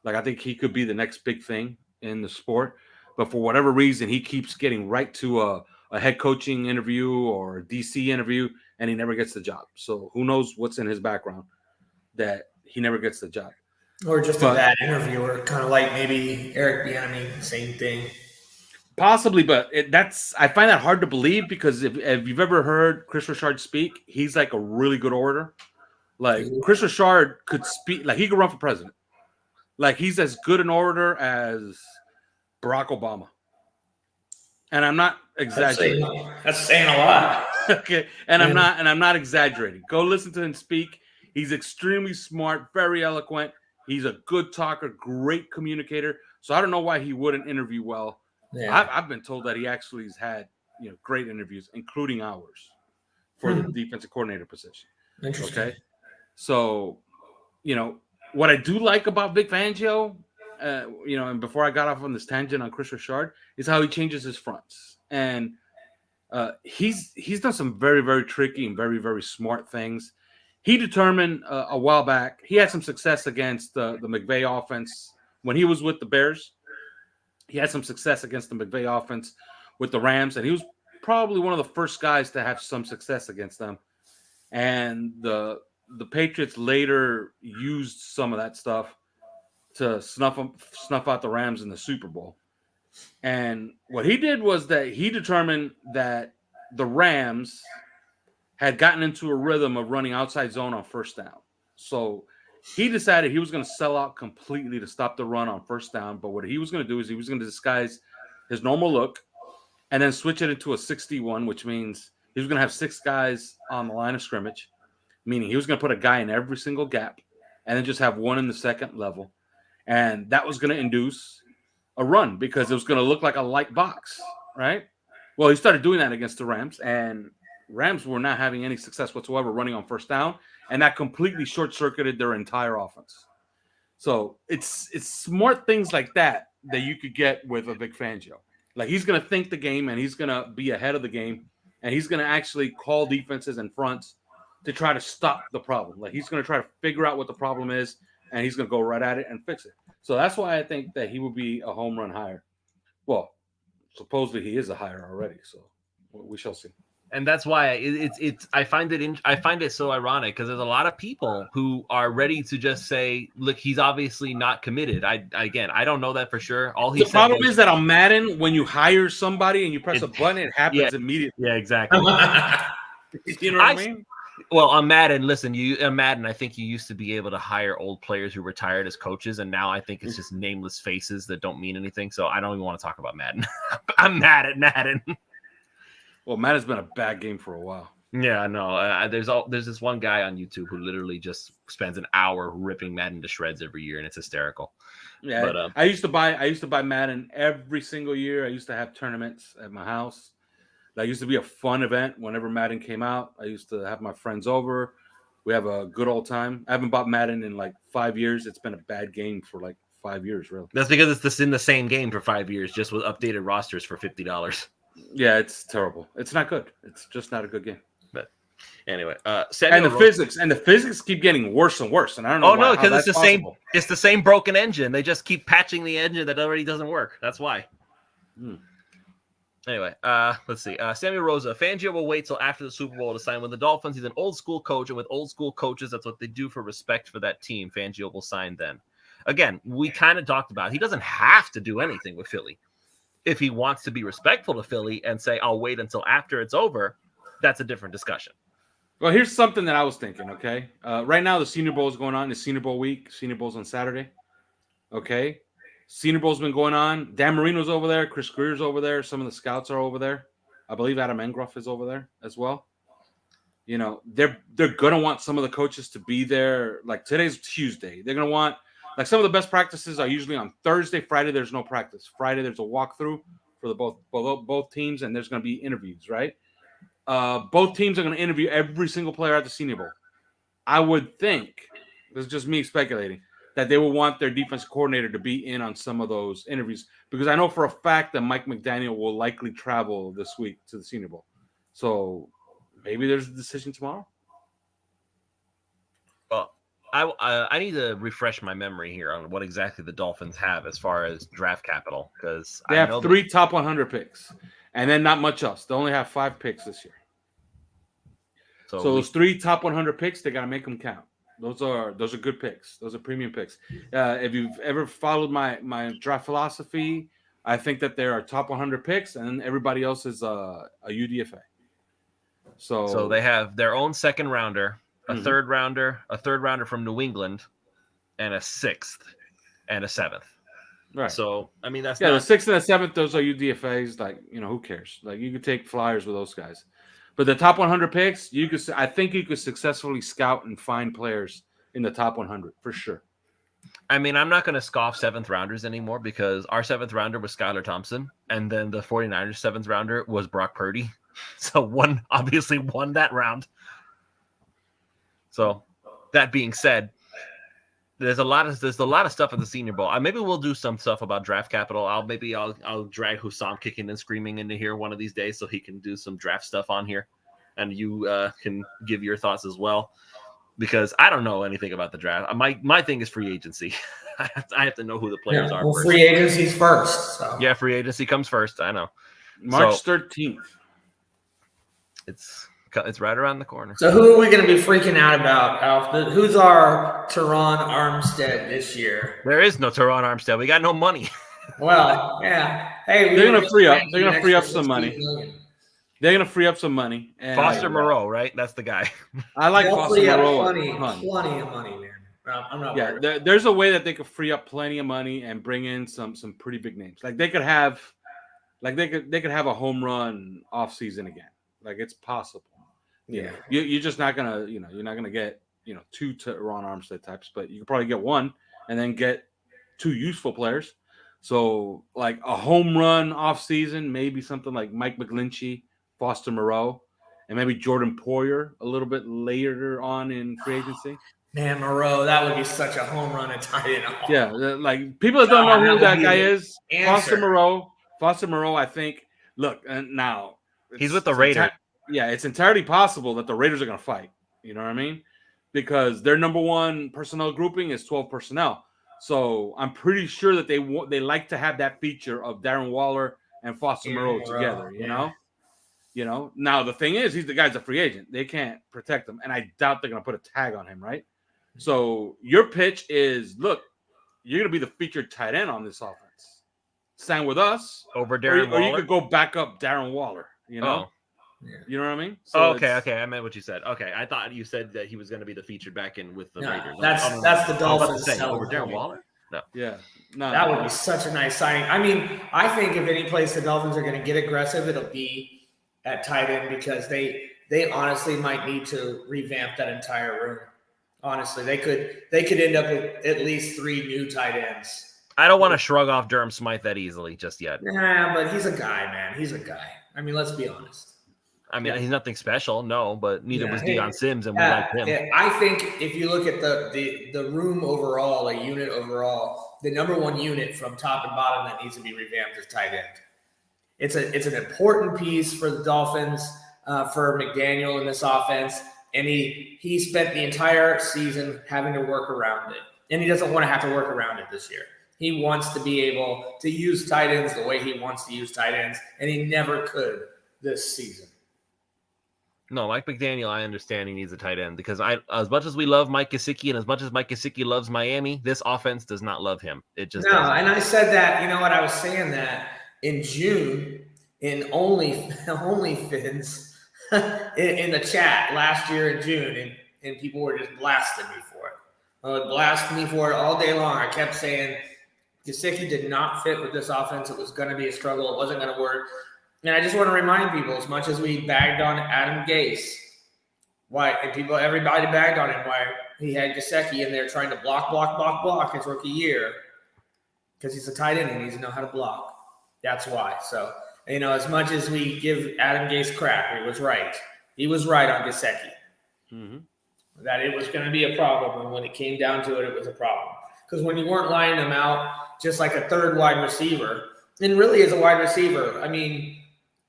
Like I think he could be the next big thing in the sport. But for whatever reason, he keeps getting right to a head coaching interview or a DC interview, and he never gets the job. So who knows what's in his background that he never gets the job. Or just a bad interviewer, kind of like maybe Eric Bieniemy, same thing. Possibly, but I find that hard to believe because if you've ever heard Chris Richard speak, he's like a really good orator. Like Chris Richard could speak, like he could run for president. Like he's as good an orator as Barack Obama. And I'm not exaggerating. That's saying a lot. Okay. And I'm not exaggerating. Go listen to him speak. He's extremely smart, very eloquent. He's a good talker, great communicator. So I don't know why he wouldn't interview well. Yeah. I've been told that he actually has had great interviews, including ours, for the defensive coordinator position. Interesting. Okay. So, what I do like about Vic Fangio, and before I got off on this tangent on Chris Richard, is how he changes his fronts. And he's done some very, very tricky and very, very smart things. He determined a while back, he had some success against the McVay offense. When he was with the Bears, he had some success against the McVay offense with the Rams, and he was probably one of the first guys to have some success against them. And the Patriots later used some of that stuff to snuff out the Rams in the Super Bowl. And what he did was that he determined that the Rams had gotten into a rhythm of running outside zone on first down. So he decided he was going to sell out completely to stop the run on first down. But what he was going to do is he was going to disguise his normal look and then switch it into a 61, which means he was going to have 6 guys on the line of scrimmage, meaning he was going to put a guy in every single gap and then just have one in the second level. And that was going to induce a run because it was going to look like a light box, right? Well, he started doing that against the Rams, and Rams were not having any success whatsoever running on first down, and that completely short-circuited their entire offense. So it's smart things like that you could get with a Vic Fangio. Like he's going to think the game, and he's going to be ahead of the game, and he's going to actually call defenses and fronts to try to stop the problem. Like he's going to try to figure out what the problem is, and he's going to go right at it and fix it. So that's why I think that he will be a home run hire. Well, supposedly he is a hire already, so we shall see. And that's why I find it so ironic because there's a lot of people who are ready to just say, look, he's obviously not committed. I don't know that for sure. The problem is that on Madden, when you hire somebody and you press a button, it happens immediately. Yeah, exactly. You know what I mean? Well, on Madden, listen, I think you used to be able to hire old players who retired as coaches, and now I think it's just nameless faces that don't mean anything. So I don't even want to talk about Madden. I'm mad at Madden. Well, Madden's been a bad game for a while. Yeah, I know. There's this one guy on YouTube who literally just spends an hour ripping Madden to shreds every year, and it's hysterical. Yeah, but, I used to buy Madden every single year. I used to have tournaments at my house. That used to be a fun event whenever Madden came out. I used to have my friends over. We have a good old time. I haven't bought Madden in like 5 years. It's been a bad game for like 5 years, really. That's because it's in the same game for 5 years, just with updated rosters for $50. Yeah, it's terrible. It's not good. It's just not a good game. But anyway, the physics keep getting worse and worse. And I don't know. Oh no, because it's the possible. Same. It's the same broken engine. They just keep patching the engine that already doesn't work. That's why. Anyway, let's see. Samuel Rosa. Fangio will wait till after the Super Bowl to sign with the Dolphins. He's an old school coach, and with old school coaches, that's what they do for respect for that team. Fangio will sign then. Again, we kind of talked about he doesn't have to do anything with Philly. If he wants to be respectful to Philly and say, I'll wait until after it's over, that's a different discussion. Well, here's something that I was thinking, okay? Right now, the Senior Bowl is going on. The Senior Bowl week. Senior Bowl's on Saturday, okay? Senior Bowl's been going on. Dan Marino's over there. Chris Greer's over there. Some of the scouts are over there. I believe Adam Engroff is over there as well. You know, they're going to want some of the coaches to be there. Like, today's Tuesday. They're going to want, like, some of the best practices are usually on Thursday. Friday, there's no practice. Friday, there's a walkthrough for the both teams, and there's going to be interviews, right? Both teams are going to interview every single player at the Senior Bowl. I would think, this is just me speculating, that they will want their defense coordinator to be in on some of those interviews, because I know for a fact that Mike McDaniel will likely travel this week to the Senior Bowl. So maybe there's a decision tomorrow. Well, I need to refresh my memory here on what exactly the Dolphins have as far as draft capital, because They have 3 top 100 picks, and then not much else. They only have 5 picks this year. So those 3 top 100 picks, they got to make them count. Those are good picks. Those are premium picks. If you've ever followed my draft philosophy, I think that there are top 100 picks, and everybody else is a UDFA. So they have their own second rounder, a third rounder from New England, and a 6th and a 7th. Right. So I mean, that's the 6th and the 7th. Those are UDFAs. Like, you know, who cares? Like, you could take flyers with those guys. But the top 100 picks, I think you could successfully scout and find players in the top 100 for sure. I mean, I'm not going to scoff 7th rounders anymore, because our 7th rounder was Skylar Thompson, and then the 49ers 7th rounder was Brock Purdy. So one obviously won that round. So that being said, there's a lot of stuff at the Senior Bowl. Maybe we'll do some stuff about draft capital. I'll drag Hussam kicking and screaming into here one of these days, so he can do some draft stuff on here, and you can give your thoughts as well, because I don't know anything about the draft. My thing is free agency. I have to know who the players are. Well, free agency's first. So. Yeah, free agency comes first. I know. March 13th. It's right around the corner. So who are we going to be freaking out about, Alf? Who's our Teron Armstead this year? There is no Teron Armstead. We got no money. Well, yeah. Hey, they're going to free up. They're going to free up some money. They're going to free up some money. And Foster Moreau, right? That's the guy. I like Foster Moreau. Plenty of money, man. I'm not worried. There's a way that they could free up plenty of money and bring in some pretty big names. Like, they could have a home run off season again. Like, it's possible. Yeah, you're just not gonna, you're not gonna get, 2 Teron Armstead types, but you could probably get 1 and then get 2 useful players. So, like, a home run off season, maybe something like Mike McGlinchey, Foster Moreau, and maybe Jordan Poyer a little bit later on in free agency. Man, Moreau, that would be such a home run at tight end. Yeah, like, people that don't know who that guy is, Foster Moreau, I think. Look, now he's with the Raiders. It's entirely possible that the Raiders are going to fight. You know what I mean? Because their number 1 personnel grouping is 12 personnel. So I'm pretty sure that they like to have that feature of Darren Waller and Foster Moreau together. You know. Now the thing is, the guy's a free agent. They can't protect him, and I doubt they're going to put a tag on him, right? So your pitch is, look, you're going to be the featured tight end on this offense. Sign with us over Darren Waller, or you could go back up Darren Waller. You know. Oh. Yeah. You know what I mean? So okay. I meant what you said. Okay, I thought you said that he was going to be the featured back in with the Raiders. That's the Dolphins. Over Darren Waller? No. Yeah. That would be such a nice signing. I mean, I think if any place the Dolphins are going to get aggressive, it'll be at tight end, because they honestly might need to revamp that entire room. Honestly, they could end up with at least 3 new tight ends. I don't want to shrug off Durham Smythe that easily just yet. Nah, but he's a guy, man. He's a guy. I mean, let's be honest. I mean, he's nothing special, no, but neither was Deion Sims, and we like him. Yeah. I think if you look at the room overall, a unit overall, the number 1 unit from top and bottom that needs to be revamped is tight end. It's an important piece for the Dolphins, for McDaniel in this offense, and he spent the entire season having to work around it, and he doesn't want to have to work around it this year. He wants to be able to use tight ends the way he wants to use tight ends, and he never could this season. No, Mike McDaniel, I understand he needs a tight end, because as much as we love Mike Gesicki and as much as Mike Gesicki loves Miami, this offense does not love him. It just doesn't. And I said that, you know what, I was saying that in June in OnlyFins, in the chat last year in June, and people were just blasting me for it. Blasting me for it all day long. I kept saying Gesicki did not fit with this offense. It was going to be a struggle. It wasn't going to work. And I just want to remind people, as much as we bagged on Adam Gase, everybody bagged on him, why he had Gesicki in there trying to block his rookie year, because he's a tight end and he needs to know how to block. That's why. So, as much as we give Adam Gase crap, he was right. He was right on Gesicki. Mm-hmm. That it was going to be a problem, and when it came down to it, it was a problem. Because when you weren't lining him out just like a third wide receiver, and really as a wide receiver, I mean,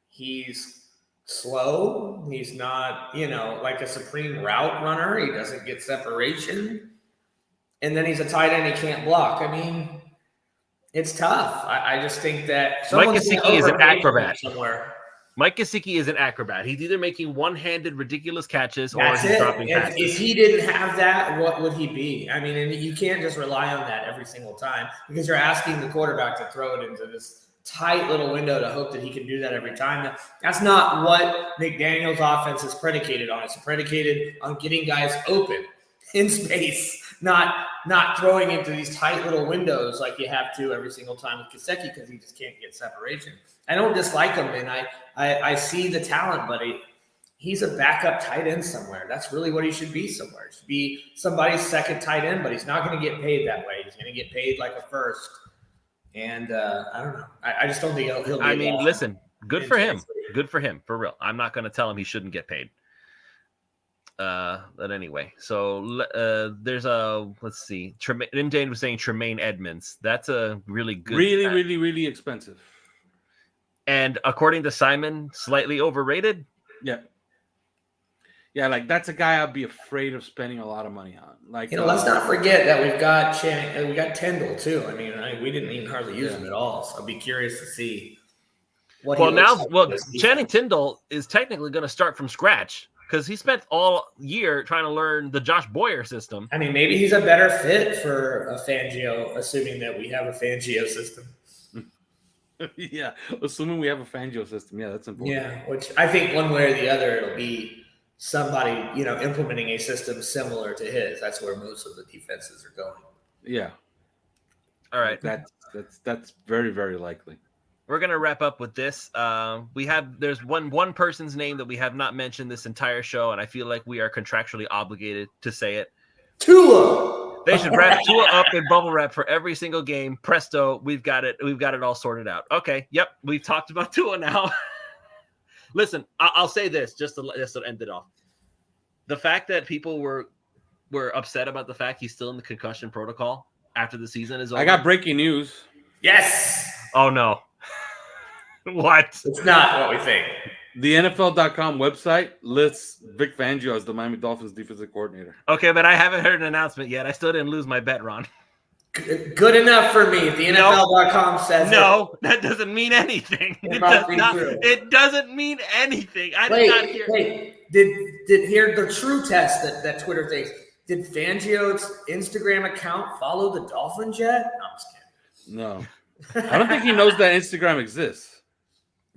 he's slow. He's not, like a supreme route runner. He doesn't get separation. And then he's a tight end. He can't block. I mean, it's tough. I just think that Mike Gesicki is an acrobat somewhere. Mike Gesicki is an acrobat. He's either making one-handed ridiculous catches or That's he's dropping passes. If he didn't have that, what would he be? I mean, and you can't just rely on that every single time, because you're asking the quarterback to throw it into this tight little window to hope that he can do that every time. That's not what McDaniel's offense is predicated on. It's predicated on getting guys open in space, not throwing into these tight little windows like you have to every single time with Gesicki, because he just can't get separation. I don't dislike him, and I see the talent, but he's a backup tight end somewhere. That's really what he should be somewhere. He should be somebody's second tight end, but he's not going to get paid that way. He's going to get paid like a first. And I don't know. I just don't think he'll be. I mean, listen, good for him. Good for him, for real. I'm not going to tell him he shouldn't get paid. But anyway, so there's let's see. MJ was saying Tremaine Edmonds. That's a really good. Really expensive. And according to Simon, slightly overrated. Yeah, like that's a guy I'd be afraid of spending a lot of money on. Like, let's not forget that we've got we got Tyndall too. I mean, we didn't even hardly use him at all. So I'd be curious to see what. Channing Tindall is technically going to start from scratch, because he spent all year trying to learn the Josh Boyer system. I mean, maybe he's a better fit for a Fangio, assuming that we have a Fangio system. Yeah, assuming we have a Fangio system. Yeah, that's important. Yeah, which I think one way or the other, it'll be somebody, implementing a system similar to his. That's where most of the defenses are going. Yeah. All right. That's very, very likely. We're gonna wrap up with this. There's one person's name that we have not mentioned this entire show, and I feel like we are contractually obligated to say it. Tua. They should wrap Tua up in bubble wrap for every single game. Presto, we've got it. We've got it all sorted out. Okay, yep, we've talked about Tua now. Listen, I'll say this just to end it off. The fact that people were upset about the fact he's still in the concussion protocol after the season is over. I got breaking news. Yes. Oh no. What? It's not what we think. The NFL.com website lists Vic Fangio as the Miami Dolphins defensive coordinator. Okay, but I haven't heard an announcement yet. I still didn't lose my bet, Ron. Good enough for me. If the NFL.com says that doesn't mean anything. It doesn't mean anything. I did not hear. Wait, did hear the true test that Twitter thinks. Did Fangio's Instagram account follow the Dolphins yet? No, I'm just kidding. No. I don't think he knows that Instagram exists.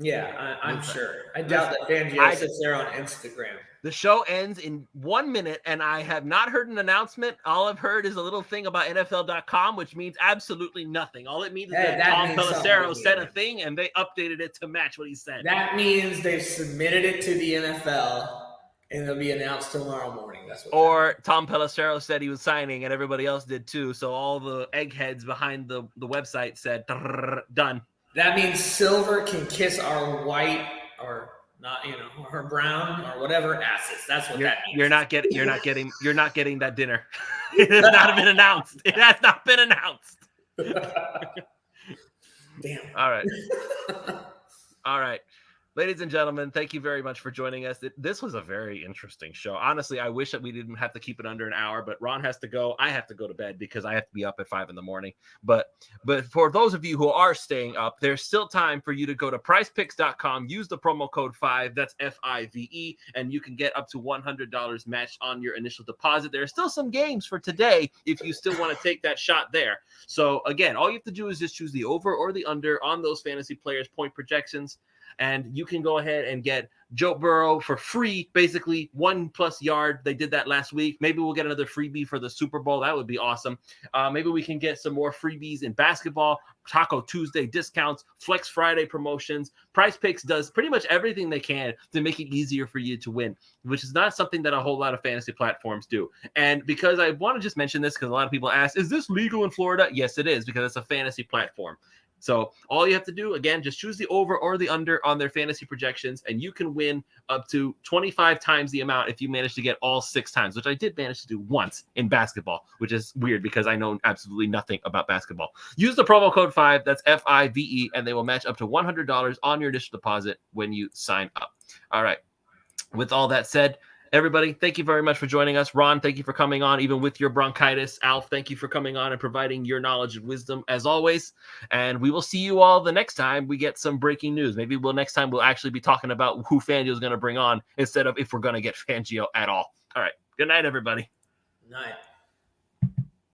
Yeah, I'm sure. I doubt that Fangio sits there on Instagram. The show ends in 1 minute, and I have not heard an announcement. All I've heard is a little thing about NFL.com, which means absolutely nothing. All it means is that Tom Pelissero said a thing, and they updated it to match what he said. That means they've submitted it to the NFL, and it'll be announced tomorrow morning. That's what. Or Tom Pelissero said he was signing, and everybody else did too. So all the eggheads behind the website said, done. That means silver can kiss our white or not, or brown or whatever asses. That's what that means. You're not getting that dinner. It has not been announced. It has not been announced. Damn. All right. Ladies and gentlemen, thank you very much for joining us. This was a very interesting show. Honestly, I wish that we didn't have to keep it under an hour, but Ron has to go. I have to go to bed because I have to be up at 5 a.m. But for those of you who are staying up, there's still time for you to go to PricePicks.com, use the promo code 5, that's FIVE, and you can get up to $100 matched on your initial deposit. There are still some games for today if you still want to take that shot there. So again, all you have to do is just choose the over or the under on those fantasy players' point projections. and you can go ahead and get Joe Burrow for free, basically 1+ yard. They did that last week. Maybe we'll get another freebie for the Super Bowl. That would be awesome. Maybe we can get some more freebies in basketball, Taco Tuesday discounts, Flex Friday promotions. Prize Picks does pretty much everything they can to make it easier for you to win, which is not something that a whole lot of fantasy platforms do. And because I want to just mention this, because a lot of people ask, is this legal in Florida? Yes, it is, because it's a fantasy platform. So all you have to do, again, just choose the over or the under on their fantasy projections, and you can win up to 25 times the amount if you manage to get all 6 times, which I did manage to do once in basketball, which is weird because I know absolutely nothing about basketball. Use the promo code 5, that's FIVE, and they will match up to $100 on your initial deposit when you sign up. All right. With all that said, everybody, thank you very much for joining us. Ron, thank you for coming on, even with your bronchitis. Alf, thank you for coming on and providing your knowledge and wisdom as always. And we will see you all the next time we get some breaking news. Maybe next time we'll actually be talking about who Fangio is going to bring on instead of if we're going to get Fangio at all. All right. Good night, everybody. Night.